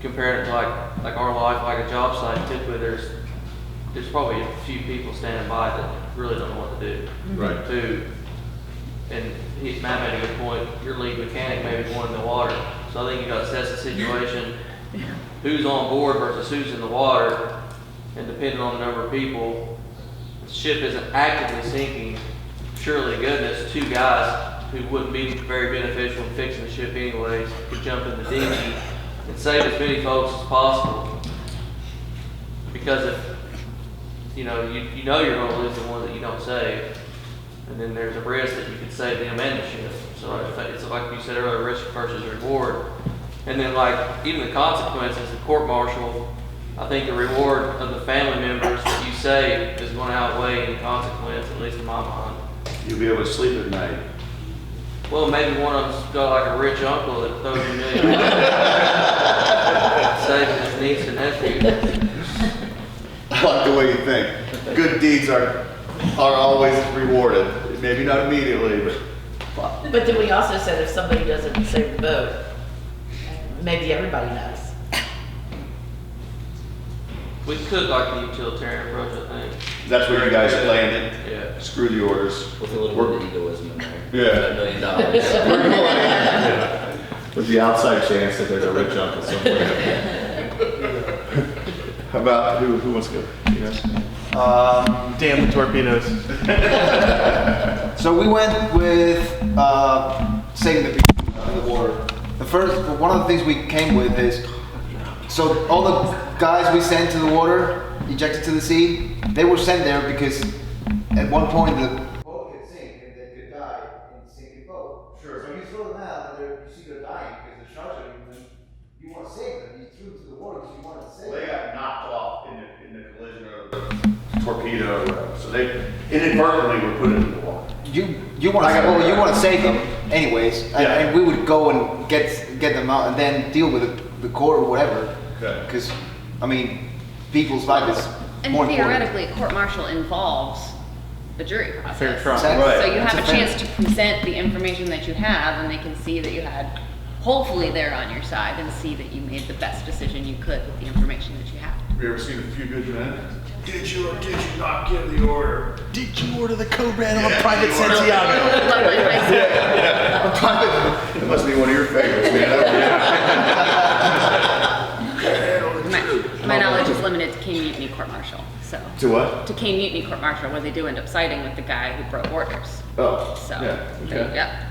comparing it to like our life, like a job site. Typically, there's probably a few people standing by that really don't know what to do. Right. And Matt made a good point. Your lead mechanic may be one in the water, so I think you got to assess the situation. Who's on board versus who's in the water, and depending on the number of people, the ship isn't actively sinking. Surely to goodness, two guys who wouldn't be very beneficial in fixing the ship anyways could jump in the dinghy and save as many folks as possible. Because if you know you're going to lose the ones that you don't save, and then there's a risk that you could save them and the ship. So it's like you said earlier, risk versus reward. And then like even the consequences, the court martial, I think the reward of the family members that you save is going to outweigh any consequence, at least in my mind. You'll be able to sleep at night. Well, maybe one of them's got like a rich uncle that throws $1 million. Saves his niece and nephew. I like the way you think. Good deeds are always rewarded. Maybe not immediately, but. But then we also said if somebody doesn't save the boat, maybe everybody knows. We could like the utilitarian approach, I think. That's where you guys landed. Yeah. Screw the orders. With a little bit of egoism in there. Yeah. $1 million. We're gonna land with the outside chance that there's a rich uncle somewhere. How about who wants to go? You guys? Damn the torpedoes. So we went with saving the people in the water. One of the things we came with is, so all the guys we sent to the water, ejected to the sea, they were sent there because at one point the boat could sink and they could die in the sinking boat. Sure. So you throw them out and you see they're dying because the sharks are eating them. You want to save them. You threw them to the water because you wanted to save They them. got knocked off in the collision or the torpedo or whatever. So they inadvertently were put into the water. You want to save them anyways, Yeah. and we would go and get them out and then deal with the court or whatever. Okay. Because I mean, people's life is And more theoretically, a court martial involves the jury process. Fair trial. Exactly. Right. So you have a That's a chance to present the information that you have, and they can see that you had, hopefully they're on your side, and see that you made the best decision you could with the information that you had. Have you ever seen A Few Good Men? Did you or did you not give the order? Did you order the code red on Private Santiago? It must be one of your favorites, man. My knowledge is limited to Cane Mutiny Court Martial, so. To what? To Cane Mutiny Court Martial, where they do end up siding with the guy who broke orders. Oh, So, yeah, okay. yeah.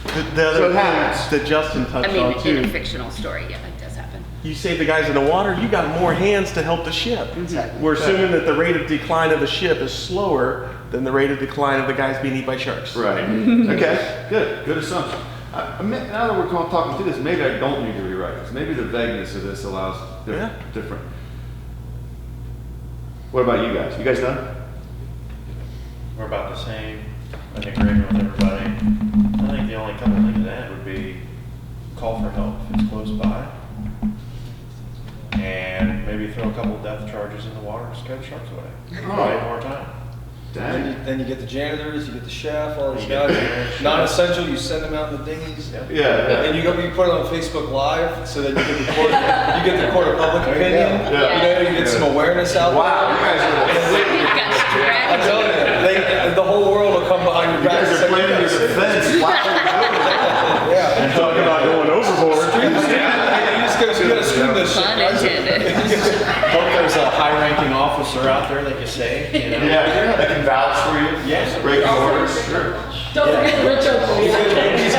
The So other it happens. thing that Justin I touched mean, on in a too, fictional story, yeah, it does happen. you save the guys in the water, you got more hands to help the ship. Exactly. We're assuming that the rate of decline of the ship is slower than the rate of decline of the guys being eaten by sharks. Right. Okay, good assumption. Now that we're talking through this, maybe I don't need to rewrite this. Maybe the vagueness of this allows different. What about you guys? You guys done? We're about the same, in agreement with everybody. I think the only couple things to add would be call for help if it's close by. And maybe throw a couple death charges in the water to scare the sharks away. Buy more time. Dang. Then you get the janitors, you get the chef, all these guys. Non-essential, you send them out in the dinghies. Yeah. And you put it on Facebook Live so that you get the court of public opinion. Yeah. You get some awareness out Wow, you there. guys are, You've got I'm strategy. telling you, the whole world will come behind your you back. guys and are say, planning your "You guys-" defense. Wow. Yeah. And talking about going overboard. You gotta scream this shit. Pun guys. intended. Hope there's a high-ranking officer out there that you say, you know. Yeah, they can vouch for you. Yes. Breaking orders. Sure. Don't forget the rich uncle.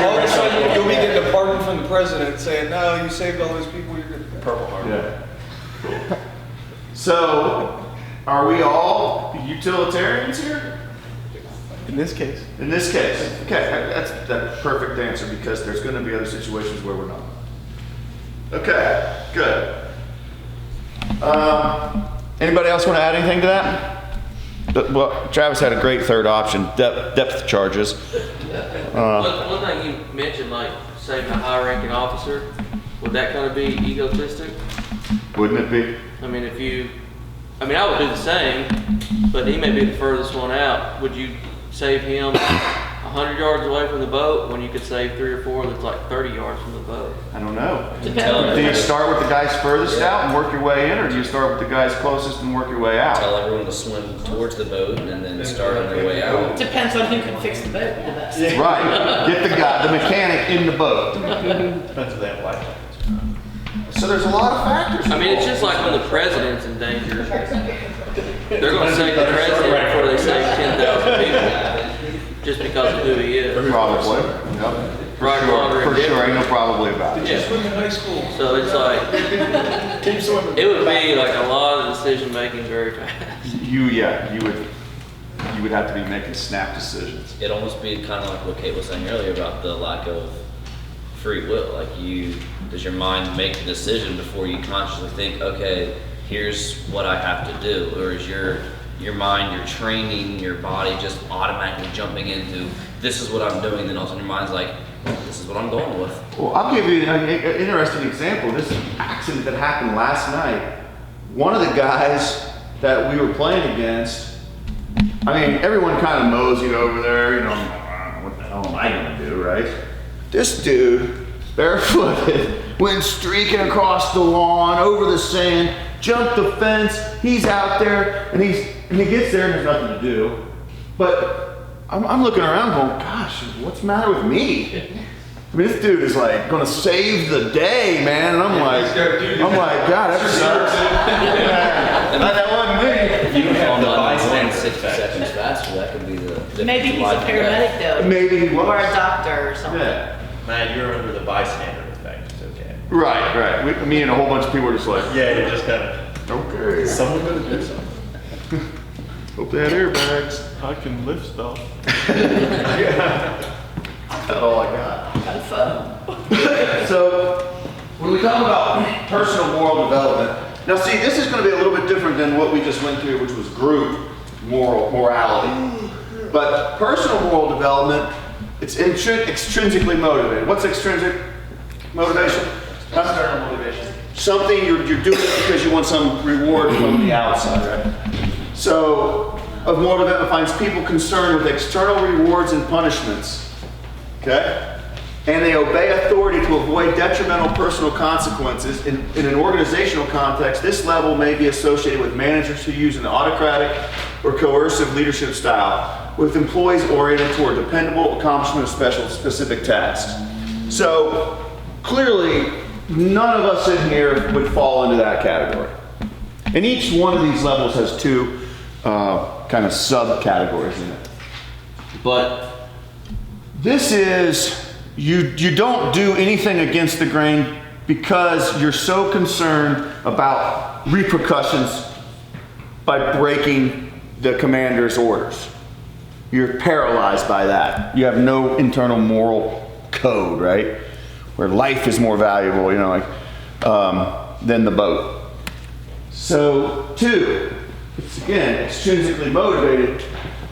All of a sudden, you'll be getting a pardon from the president saying, no, you saved all these people, you're good. Purple Heart. Yeah. Cool. So, are we all utilitarians here? In this case. In this case. Okay, that's the perfect answer because there's going to be other situations where we're not. Okay, good. Anybody else want to add anything to that? Well, Travis had a great third option, depth charges. One thing you mentioned, like saving a high-ranking officer, would that kind of be egotistic? Wouldn't it be? I mean, I would do the same, but he may be the furthest one out. Would you save him 100 yards away from the boat when you could save 3 or 4 that's like 30 yards from the boat? I don't know. Depends. Do you start with the guys furthest out and work your way in, or do you start with the guys closest and work your way out? Tell everyone to swim towards the boat and then start on their way out. Depends on who can fix the boat the best. Right. Get the mechanic in the boat. Depends if they have life jackets. So there's a lot of factors. I mean, it's just like when the president's in danger. They're going to save the president before they save 10,000 people, just because of who he is. Probably. Yep. Right, wrong, or For sure, indifferent. ain't no probably about it. Yeah. Swim in high school. So it's like, Keep swimming. it would be like a lot of decision making very fast. You would have to be making snap decisions. It'd almost be kind of like what Kate was saying earlier about the lack of free will. Like does your mind make the decision before you consciously think, okay, here's what I have to do? Or is your mind, your training, your body just automatically jumping into, this is what I'm doing, then all of a sudden your mind's like, this is what I'm going with. Well, I'll give you an interesting example. This accident that happened last night. One of the guys that we were playing against, I mean, everyone kind of moseyed over there, what the hell am I gonna do, right? This dude, barefooted, went streaking across the lawn, over the sand, jumped the fence. He's out there, and he gets there and there's nothing to do. But I'm looking around going, gosh, what's the matter with me? I mean, this dude is like gonna save the day, man. And I'm like, God, that sucks. That wasn't me. You can the run bystander 60 seconds faster, that could be the difference. Maybe he's a in life and death. paramedic though. Maybe he Or a was. doctor or something. Yeah. Matt, you're under the bystander effect, it's okay. Right. Me and a whole bunch of people are just like, Yeah, you're just kind of, okay. someone gonna do something. Hope they had airbags. I can lift stuff. That's all I got. Kind of fun. So, when we talk about personal moral development, now see, this is going to be a little bit different than what we just went through, which was group morality. But personal moral development, it's extrinsically motivated. What's extrinsic motivation? External motivation. Something you're doing it because you want some reward from the outside, right? So, of moral development finds people concerned with external rewards and punishments. Okay? And they obey authority to avoid detrimental personal consequences. In an organizational context, this level may be associated with managers who use an autocratic or coercive leadership style, with employees oriented toward dependable accomplishment of specific tasks. So, clearly, none of us in here would fall into that category. And each one of these levels has two kind of subcategories in it. But this is, you don't do anything against the grain because you're so concerned about repercussions by breaking the commander's orders. You're paralyzed by that. You have no internal moral code, right? Where life is more valuable, than the boat. So, 2, it's again extrinsically motivated.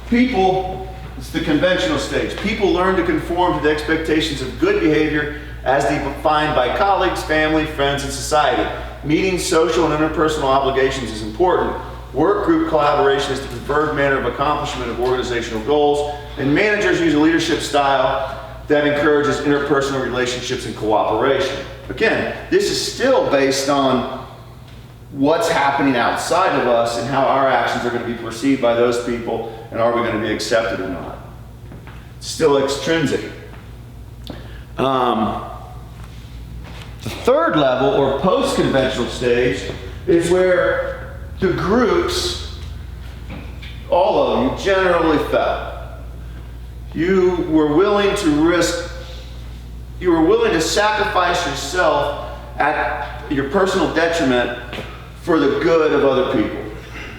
People, it's the conventional stage. People learn to conform to the expectations of good behavior as defined by colleagues, family, friends, and society. Meeting social and interpersonal obligations is important. Work group collaboration is the preferred manner of accomplishment of organizational goals, and managers use a leadership style that encourages interpersonal relationships and cooperation. Again, this is still based on what's happening outside of us and how our actions are going to be perceived by those people, and are we going to be accepted or not. It's still extrinsic. The third level, or post-conventional stage, is where the groups, all of you, generally fell. You were willing to sacrifice yourself at your personal detriment for the good of other people.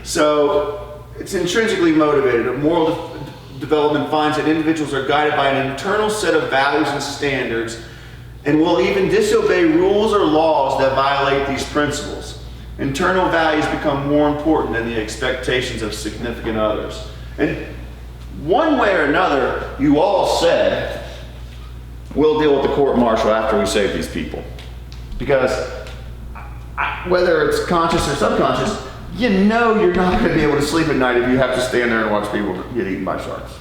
So it's intrinsically motivated. Moral development finds that individuals are guided by an internal set of values and standards and will even disobey rules or laws that violate these principles. internal values become more important than the expectations of significant others. And one way or another, you all said, we'll deal with the court martial after we save these people. Because whether it's conscious or subconscious, you know you're not going to be able to sleep at night if you have to stand there and watch people get eaten by sharks.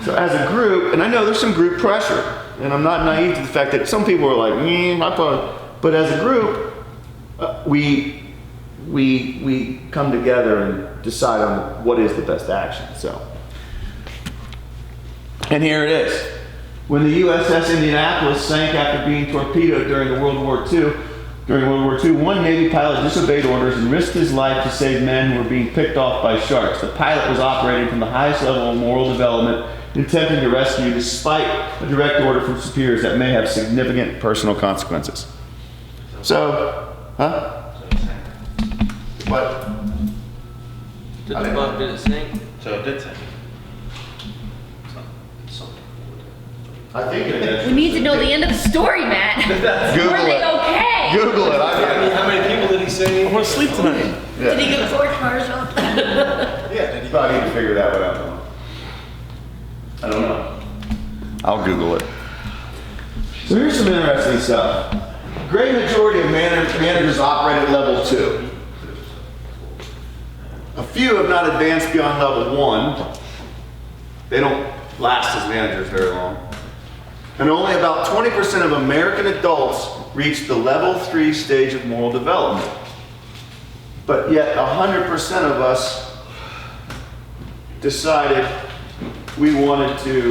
So as a group, and I know there's some group pressure, and I'm not naive to the fact that some people are like, but as a group, we come together and decide on what is the best action. So, and here it is. When the USS Indianapolis sank after being torpedoed during World War II, one Navy pilot disobeyed orders and risked his life to save men who were being picked off by sharks. The pilot was operating from the highest level of moral development, attempting to rescue despite a direct order from superiors that may have significant personal consequences. So, what? Did the boat, did it sink? So it did sink. I think it is. We need to know the end of the story, Matt. Google Were they it. okay? Google it. How many people did he say? I want to sleep tonight. Did he get a court martial? Yeah, did he? Probably need to figure that one out. I don't know. I'll Google it. So here's some interesting stuff. Great majority of managers operate at level 2. A few have not advanced beyond level 1. They don't last as managers very long. And only about 20% of American adults reach the level 3 stage of moral development. But yet 100% of us decided we wanted to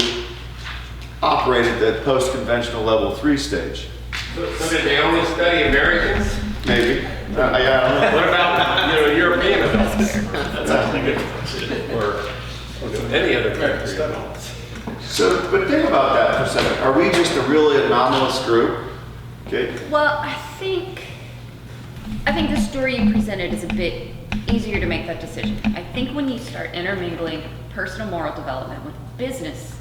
operate at the post-conventional level 3 stage. So did they only study Americans? Maybe. Yeah, I don't know. What about, European adults? Or any other country? So, but think about that for a second. Are we just a really anomalous group? Okay. Well, I think the story you presented is a bit easier to make that decision. I think when you start intermingling personal moral development with business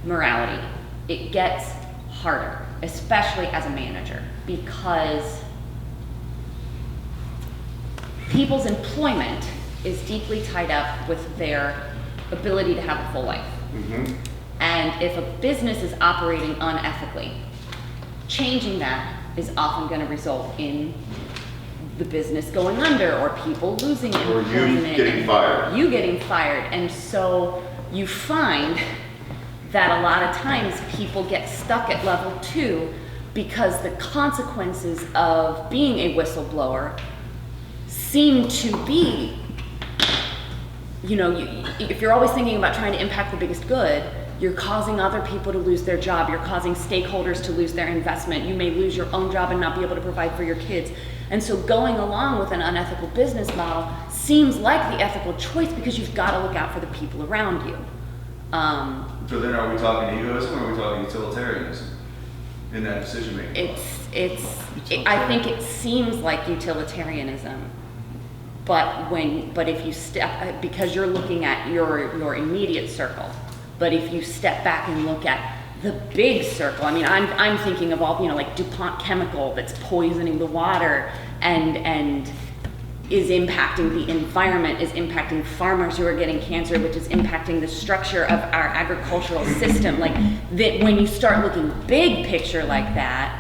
morality, it gets harder, especially as a manager, because people's employment is deeply tied up with their ability to have a full life. Mm-hmm. And if a business is operating unethically, changing that is often going to result in the business going under, or people losing Or employment. you getting fired. You getting fired. And so you find that a lot of times people get stuck at level 2 because the consequences of being a whistleblower seem to be, if you're always thinking about trying to impact the biggest good, you're causing other people to lose their job. You're causing stakeholders to lose their investment. You may lose your own job and not be able to provide for your kids. And so going along with an unethical business model seems like the ethical choice because you've got to look out for the people around you. So then are we talking egoism or are we talking utilitarianism in that decision making? I think it seems like utilitarianism, but if you step, because you're looking at your immediate circle, but if you step back and look at the big circle, I mean, I'm thinking of all, like DuPont chemical that's poisoning the water and is impacting the environment, is impacting farmers who are getting cancer, which is impacting the structure of our agricultural system. Like that, when you start looking big picture like that,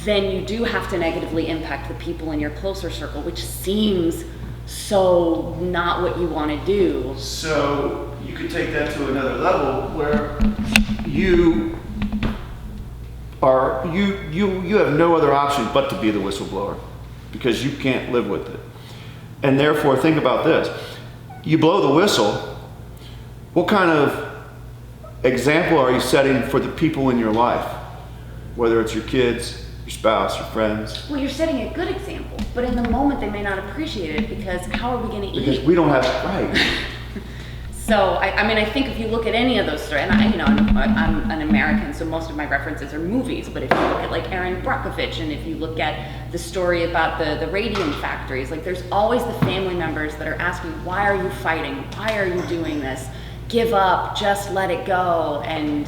then you do have to negatively impact the people in your closer circle, which seems so not what you want to do. So you could take that to another level where you have no other option but to be the whistleblower because you can't live with it. And therefore, think about this. You blow the whistle, what kind of example are you setting for the people in your life? Whether it's your kids, your spouse, your friends. Well, you're setting a good example, but in the moment they may not appreciate it because how are we going to eat? Because we don't have, right. So, I think if you look at any of those stories, and I'm an American, so most of my references are movies, but if you look at like Erin Brockovich, and if you look at the story about the radium factories, like there's always the family members that are asking, why are you fighting? Why are you doing this? Give up, just let it go, and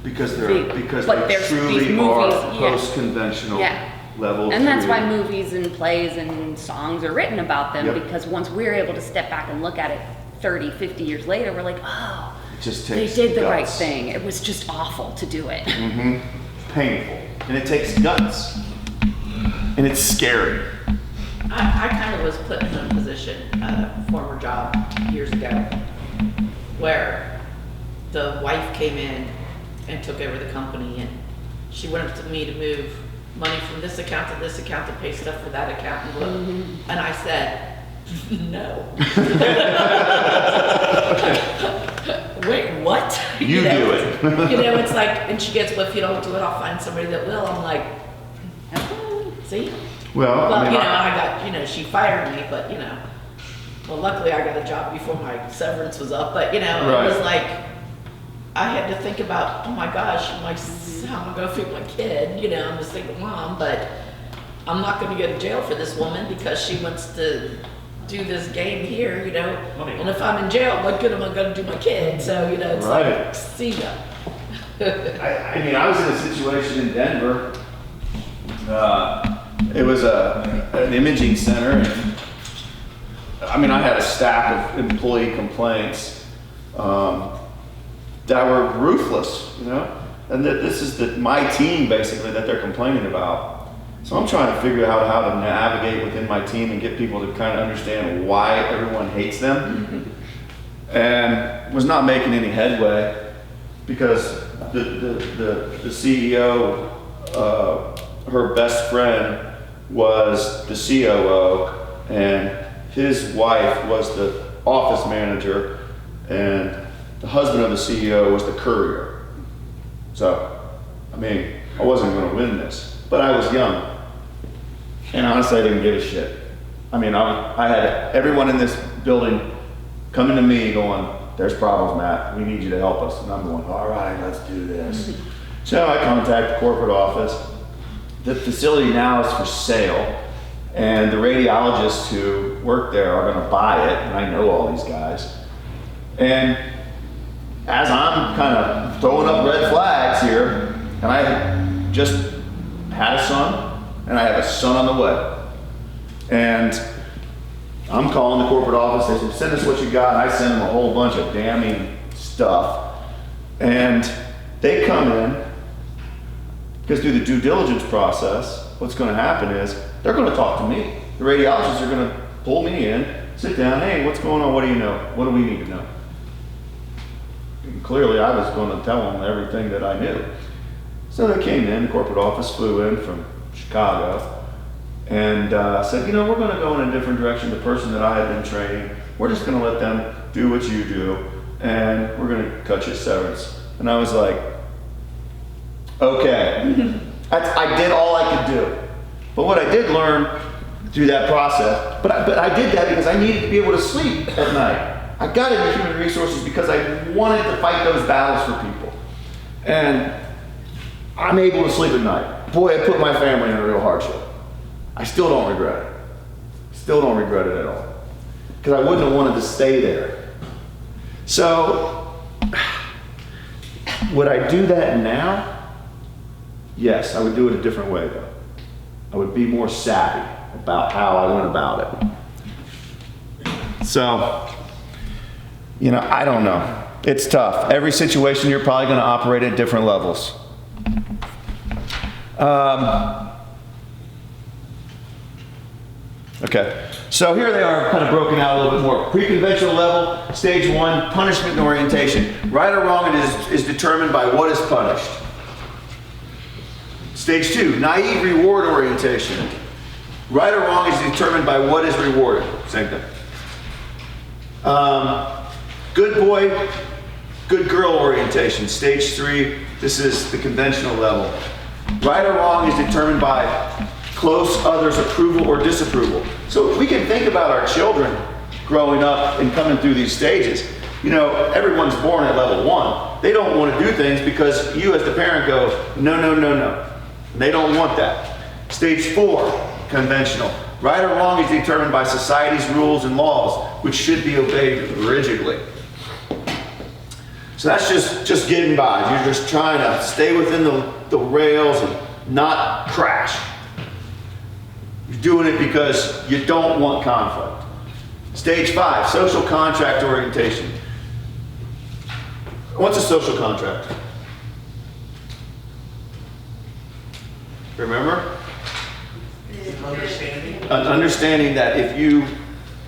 Because they there's truly these are movies, post-conventional yeah. level And that's 3. why movies and plays and songs are written about them, Yep. because once we're able to step back and look at it 30, 50 years later, we're like, oh, It just they takes did the right guts. thing. It was just awful to do it. Painful. And it takes guts. And it's scary. I kind of was put in a position at a former job years ago where the wife came in and took over the company, and she went up to me to move money from this account to this account to pay stuff for that account, and look. And I said, no. Wait, what? You know, do it. It's like, and she gets, well, if you don't do it, I'll find somebody that will. I'm like, see? Well, I mean, and I got, she fired me, but, well, luckily I got a job before my severance was up, but, it Right. was like, I had to think about, oh my gosh, how am I gonna feed my kid? I'm just thinking, Mom, but I'm not gonna go to jail for this woman because she wants to do this game here, and if I'm in jail, what good am I gonna do my kid? So, it's Right. like, see ya. I mean, I was in a situation in Denver. It was an imaging center. And, I mean, I had a stack of employee complaints that were ruthless, and that this is my team basically that they're complaining about. So I'm trying to figure out how to navigate within my team and get people to kind of understand why everyone hates them, and was not making any headway because the CEO, her best friend was the COO, and his wife was the office manager, and the husband of the CEO was the courier. So, I mean, I wasn't going to win this, but I was young. And honestly, I didn't give a shit. I mean, I had everyone in this building coming to me going, there's problems, Matt. We need you to help us. And I'm going, all right, let's do this. So I contact the corporate office. The facility now is for sale, and the radiologists who work there are going to buy it, and I know all these guys. And as I'm kind of throwing up red flags here, and I just had a son, and I have a son on the way. And I'm calling the corporate office. They said, send us what you got. And I send them a whole bunch of damning stuff. And they come in, because through the due diligence process, what's going to happen is they're going to talk to me. The radiologists are going to pull me in, sit down, hey, what's going on? What do you know? What do we need to know? And clearly, I was going to tell them everything that I knew. So they came in, the corporate office flew in from Chicago, and said, we're going to go in a different direction. The person that I had been training, we're just going to let them do what you do, and we're going to cut your severance. And I was like, okay. I did all I could do. But what I did learn through that process, but I did that because I needed to be able to sleep at night. I got into human resources because I wanted to fight those battles for people. And I'm able to sleep at night. Boy, I put my family in a real hardship. I still don't regret it. Still don't regret it at all. Because I wouldn't have wanted to stay there. So, would I do that now? Yes, I would do it a different way though. I would be more savvy about how I went about it. So, I don't know. It's tough. Every situation you're probably going to operate at different levels. Okay, so here they are kind of broken out a little bit more. Pre-conventional level, stage 1, punishment and orientation. Right or wrong, it is determined by what is punished. Stage 2, naive reward orientation. Right or wrong is determined by what is rewarded. Same thing. Good boy, good girl orientation. Stage 3, this is the conventional level. Right or wrong is determined by close others' approval or disapproval. So we can think about our children growing up and coming through these stages. Everyone's born at level 1. They don't want to do things because you as the parent go, no, no, no, no. They don't want that. Stage 4, conventional. Right or wrong is determined by society's rules and laws, which should be obeyed rigidly. So that's just getting by. You're just trying to stay within the rails and not crash. You're doing it because you don't want conflict. Stage 5, social contract orientation. What's a social contract? Remember? An understanding that if you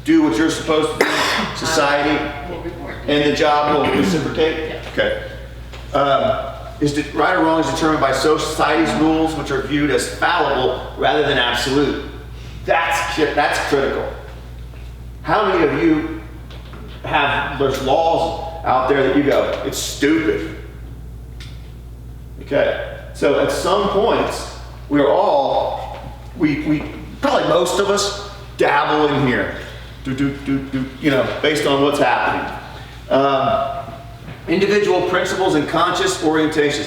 do what you're supposed to do, society and the job will reciprocate? Okay. Is it right or wrong is determined by society's rules, which are viewed as fallible rather than absolute. That's critical. How many of you there's laws out there that you go, it's stupid? Okay. So at some points, we probably most of us dabble in here, based on what's happening. Individual principles and conscious orientation.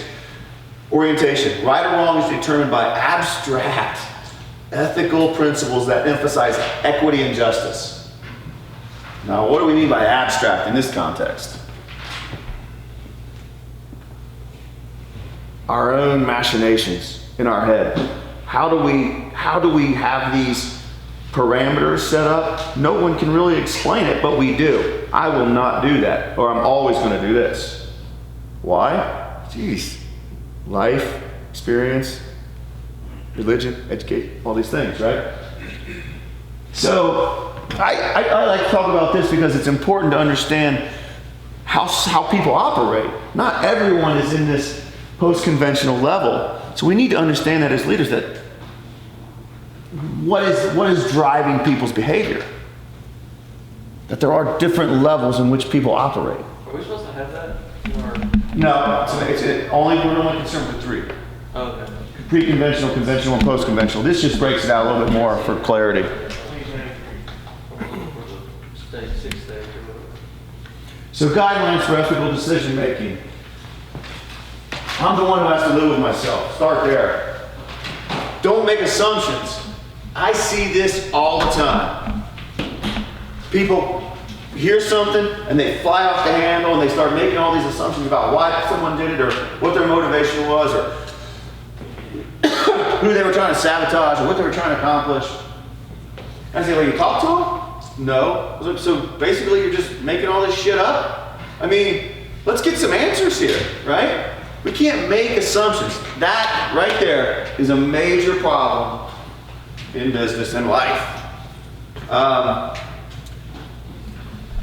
Right or wrong is determined by abstract ethical principles that emphasize equity and justice. Now, what do we mean by abstract in this context? Our own machinations in our head. How do we have these parameters set up? No one can really explain it, but we do. I will not do that, or I'm always going to do this. Why? Jeez. Life, experience, religion, educate, all these things, right? So I like to talk about this because it's important to understand how people operate. Not everyone is in this post-conventional level. So we need to understand that as leaders, that what is driving people's behavior? That there are different levels in which people operate. Are we supposed to have that? Or? No, we're only concerned with 3. Oh, okay. Pre-conventional, conventional, and post-conventional. This just breaks it out a little bit more for clarity. Stage 6 stage or whatever. So guidelines for ethical decision making. I'm the one who has to live with myself. Start there. Don't make assumptions. I see this all the time. People hear something and they fly off the handle and they start making all these assumptions about why someone did it or what their motivation was or who they were trying to sabotage or what they were trying to accomplish. I say, well, you talk to them? No. So basically you're just making all this shit up? I mean, let's get some answers here, right? We can't make assumptions. That right there is a major problem in business and life.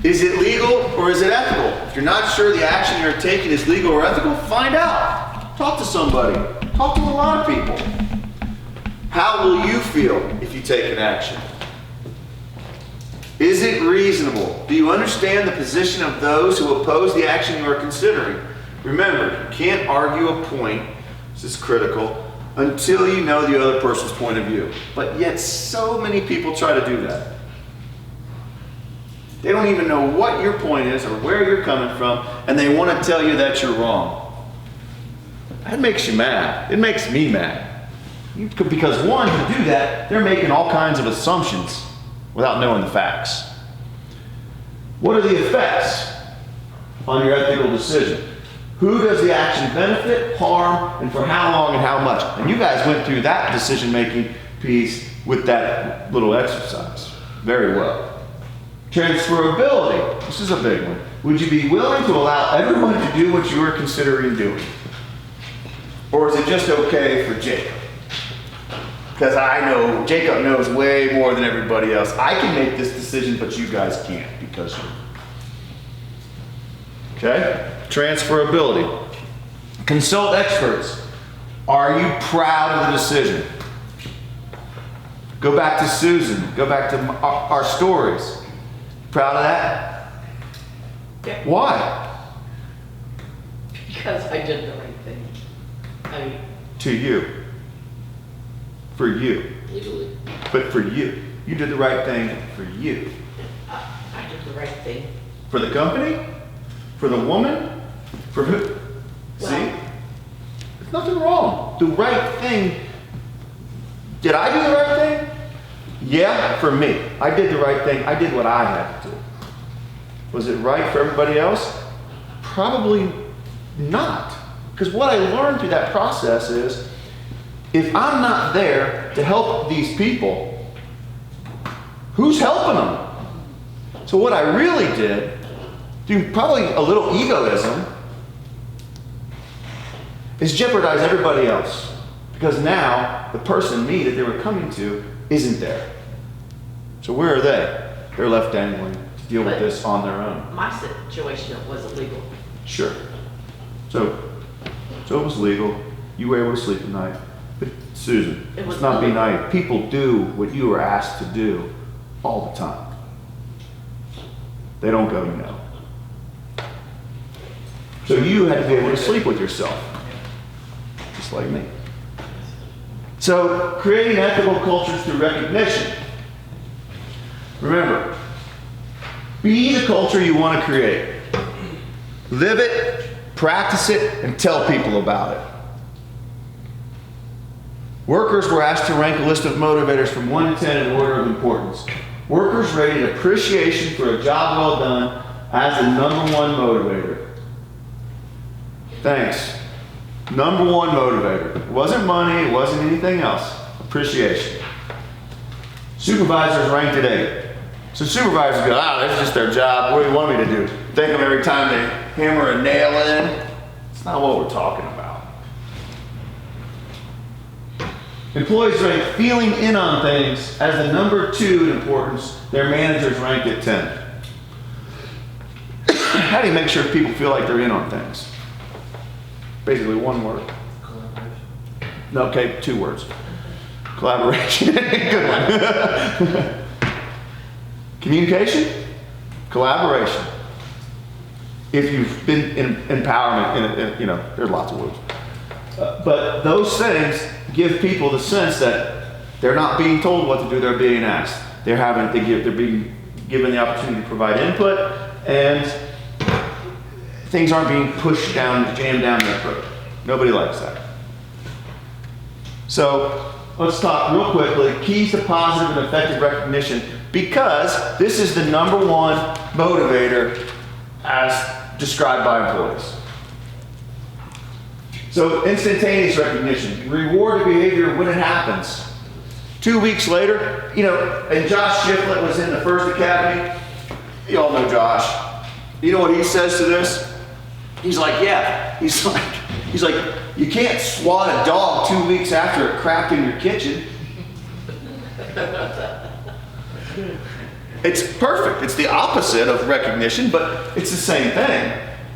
Is it legal or is it ethical? If you're not sure the action you're taking is legal or ethical, find out. Talk to somebody. Talk to a lot of people. How will you feel if you take an action? Is it reasonable? Do you understand the position of those who oppose the action you are considering? Remember, you can't argue a point, this is critical, until you know the other person's point of view. But yet so many people try to do that. They don't even know what your point is or where you're coming from, and they want to tell you that you're wrong. That makes you mad. It makes me mad. Because one, to do that, they're making all kinds of assumptions without knowing the facts. What are the effects on your ethical decision? Who does the action benefit, harm, and for how long and how much? And you guys went through that decision-making piece with that little exercise very well. Transferability. This is a big one. Would you be willing to allow everyone to do what you are considering doing? Or is it just okay for Jacob? Because I know Jacob knows way more than everybody else. I can make this decision, but you guys can't because you're... Okay? Transferability. Consult experts. Are you proud of the decision? Go back to Susan. Go back to our stories. Proud of that? Yeah. Why? Because I did the right thing. To you. For you. Legally. But for you. You did the right thing for you. I did the right thing. For the company? For the woman? For who? Well, See? There's nothing wrong. The right thing. Did I do the right thing? Yeah, for me. I did the right thing. I did what I had to do. Was it right for everybody else? Probably not. Because what I learned through that process is, if I'm not there to help these people, Who's helping them? So what I really did, through probably a little egoism, is jeopardize everybody else. Because now, the person, me, that they were coming to, isn't there. So where are they? They're left dangling to deal with But this on their own. My situation was illegal. Sure. So it was legal. You were able to sleep at night. But Susan, It was it's not being illegal. naive. People do what you were asked to do all the time. They don't go no. So you had to be able to sleep with yourself. Just like me. So creating ethical cultures through recognition. Remember, be the culture you want to create. Live it, practice it, and tell people about it. Workers were asked to rank a list of motivators from 1 to 10 in order of importance. Workers rated appreciation for a job well done as the number 1 motivator. Thanks. Number 1 motivator. It wasn't money, it wasn't anything else. Appreciation. Supervisors ranked at 8. So supervisors go, that's just their job. What do you want me to do? Thank them every time they hammer a nail in? It's not what we're talking about. Employees ranked feeling in on things as the number 2 in importance. Their managers ranked at 10. How do you make sure people feel like they're in on things? Basically one word. No, okay, 2 words. Collaboration. Good one. Communication, collaboration. If you've been in empowerment, there's lots of words. But those things give people the sense that they're not being told what to do, they're being asked. They're being given the opportunity to provide input, and things aren't being pushed down, jammed down their throat. Nobody likes that. So let's talk real quickly, keys to positive and effective recognition, because this is the number 1 motivator as described by employees. So instantaneous recognition, reward the behavior when it happens. 2 weeks later, and Josh Shiflett was in the First Academy. You all know Josh. You know what he says to this? He's like, yeah. He's like, you can't swat a dog 2 weeks after it crapped in your kitchen. It's perfect. It's the opposite of recognition, but it's the same thing.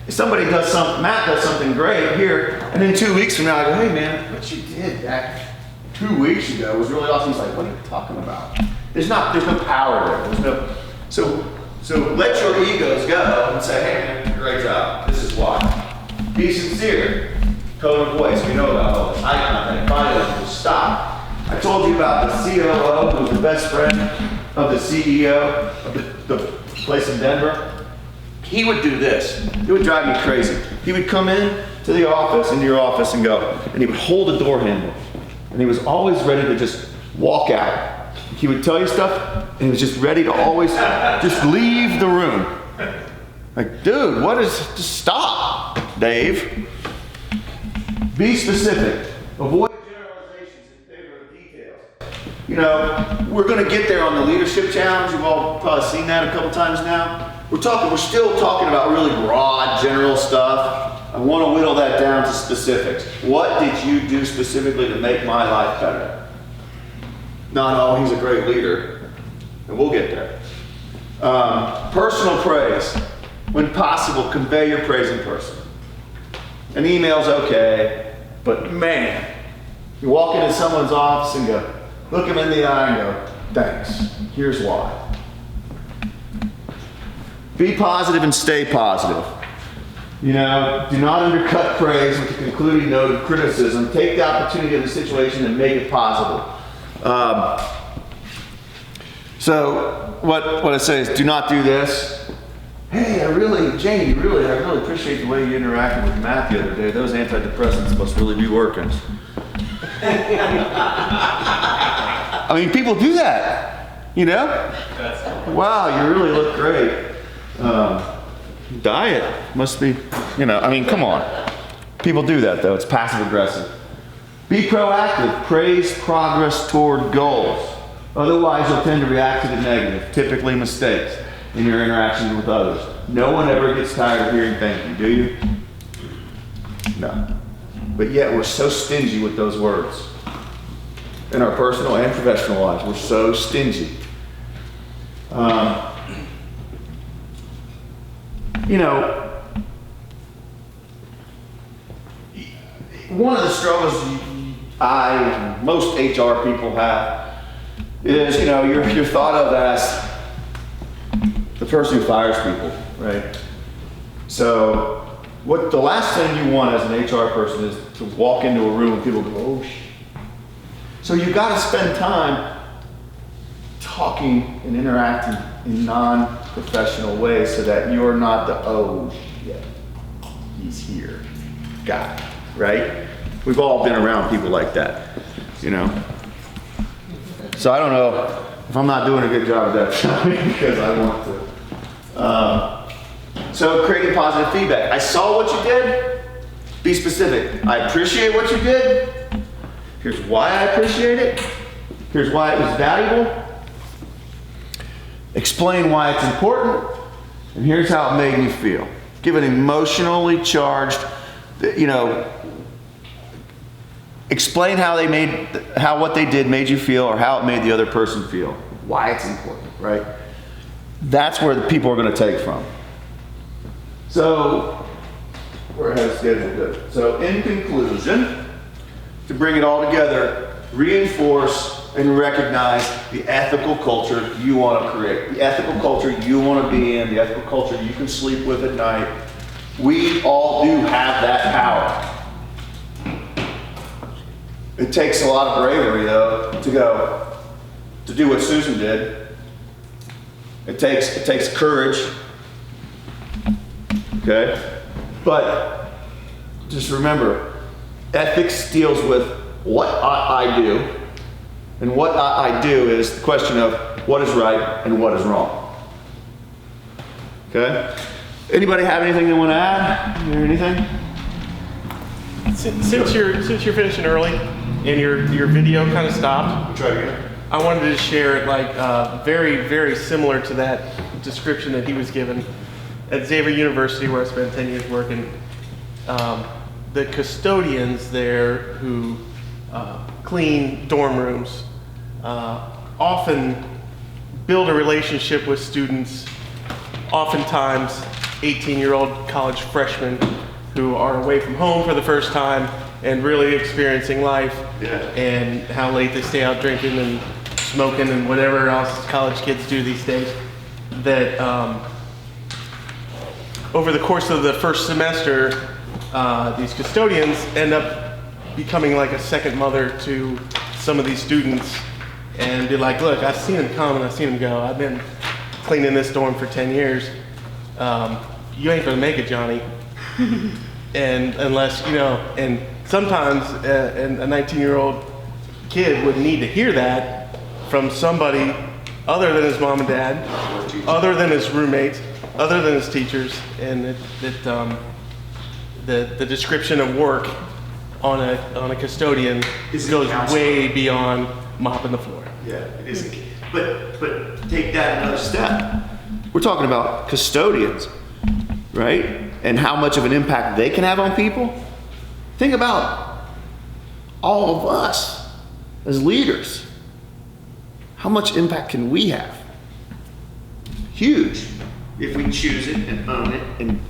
If somebody does something, Matt does something great here, and then 2 weeks from now I go, hey man, what you did back 2 weeks ago was really awesome. He's like, what are you talking about? There's no power there. So let your egos go and say, hey man, great job. This is why. Be sincere. Tone of voice. We know about all this. Eye contact, body language. Stop. I told you about the COO, who's the best friend of the CEO of the place in Denver. He would do this. It would drive me crazy. He would come into your office, and go, and he would hold the door handle. And he was always ready to just walk out. He would tell you stuff, and he was just ready to always just leave the room. Like, dude, just stop, Dave. Be specific. Avoid generalizations in favor of details. We're going to get there on the leadership challenge. You've all probably seen that a couple times now. We're still talking about really broad, general stuff. I want to whittle that down to specifics. What did you do specifically to make my life better? No, he's a great leader. And we'll get there. Personal praise. When possible, convey your praise in person. An email's okay, but man, you walk into someone's office and go, look them in the eye and go, thanks, here's why. Be positive and stay positive. Do not undercut praise with a concluding note of criticism. Take the opportunity of the situation and make it positive. So what I say is, do not do this. Hey, Jane, I really appreciate the way you interacted with Matt the other day. Those antidepressants must really be working. I mean, people do that, Wow, you really look great. Diet must be, come on. People do that though, it's passive aggressive. Be proactive, praise progress toward goals. Otherwise, you'll tend to react to the negative, typically mistakes in your interactions with others. No one ever gets tired of hearing thank you, do you? No. But yet we're so stingy with those words. In our personal and professional lives, we're so stingy. You know, one of the struggles most HR people have is, you know, you're thought of as the person who fires people, right? So, what the last thing you want as an HR person is to walk into a room and people go, oh shit. So you got to spend time talking and interacting in non-professional ways so that you're not the, oh shit, he's here guy, right? We've all been around people like that, you know? So I don't know if I'm not doing a good job of that because I want to. So creating positive feedback. I saw what you did. Be specific. I appreciate what you did. Here's why I appreciate it. Here's why it was valuable. Explain why it's important. And here's how it made me feel. Give an emotionally charged, you know, explain how what they did made you feel or how it made the other person feel. Why it's important, right? That's where the people are going to take from. So, we're ahead of schedule, good. So, in conclusion, to bring it all together, reinforce and recognize the ethical culture you want to create, the ethical culture you want to be in, the ethical culture you can sleep with at night. We all do have that power. It takes a lot of bravery, though, to do what Susan did. It takes courage. Okay? But just remember, ethics deals with what I do, and what I do is the question of what is right and what is wrong. Okay? Anybody have anything they want to add? Or anything? Since you're finishing early and your video kind of stopped, Try again. I wanted to share like very, very similar to that description that he was given at Xavier University, where I spent 10 years working. The custodians there who clean dorm rooms often build a relationship with students, oftentimes 18-year-old college freshmen who are away from home for the first time and really experiencing life, and how late they stay out drinking and smoking and whatever else college kids do these days. That over the course of the first semester, these custodians end up becoming like a second mother to some of these students, and be like, look, I've seen them come and I've seen them go. I've been cleaning this dorm for 10 years. You ain't gonna make it, Johnny. And unless, you know, and sometimes a 19-year-old kid would need to hear that from somebody other than his mom and dad, other than his roommates, other than his teachers, and the description of work on a custodian goes way beyond mopping the floor. Yeah, it is. But take that another step. We're talking about custodians, right? And how much of an impact they can have on people. Think about all of us as leaders. How much impact can we have? Huge, if we choose it and own it and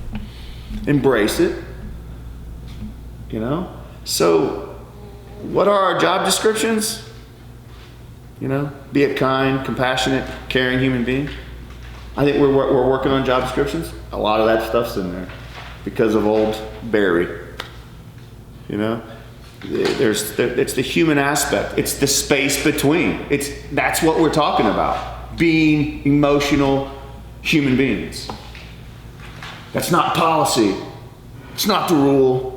embrace it. You know? So, what are our job descriptions? You know, be a kind, compassionate, caring human being. I think we're working on job descriptions. A lot of that stuff's in there because of old Barry. You know, it's the human aspect. It's the space between. That's what we're talking about. Being emotional human beings. That's not policy. It's not the rule.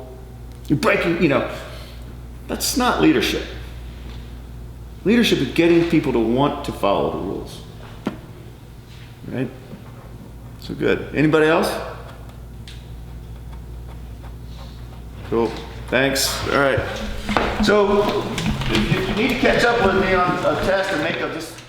You're breaking, you know, that's not leadership. Leadership is getting people to want to follow the rules. Right? So good. Anybody else? Cool. Thanks. All right. So if you need to catch up with me on a test and make a just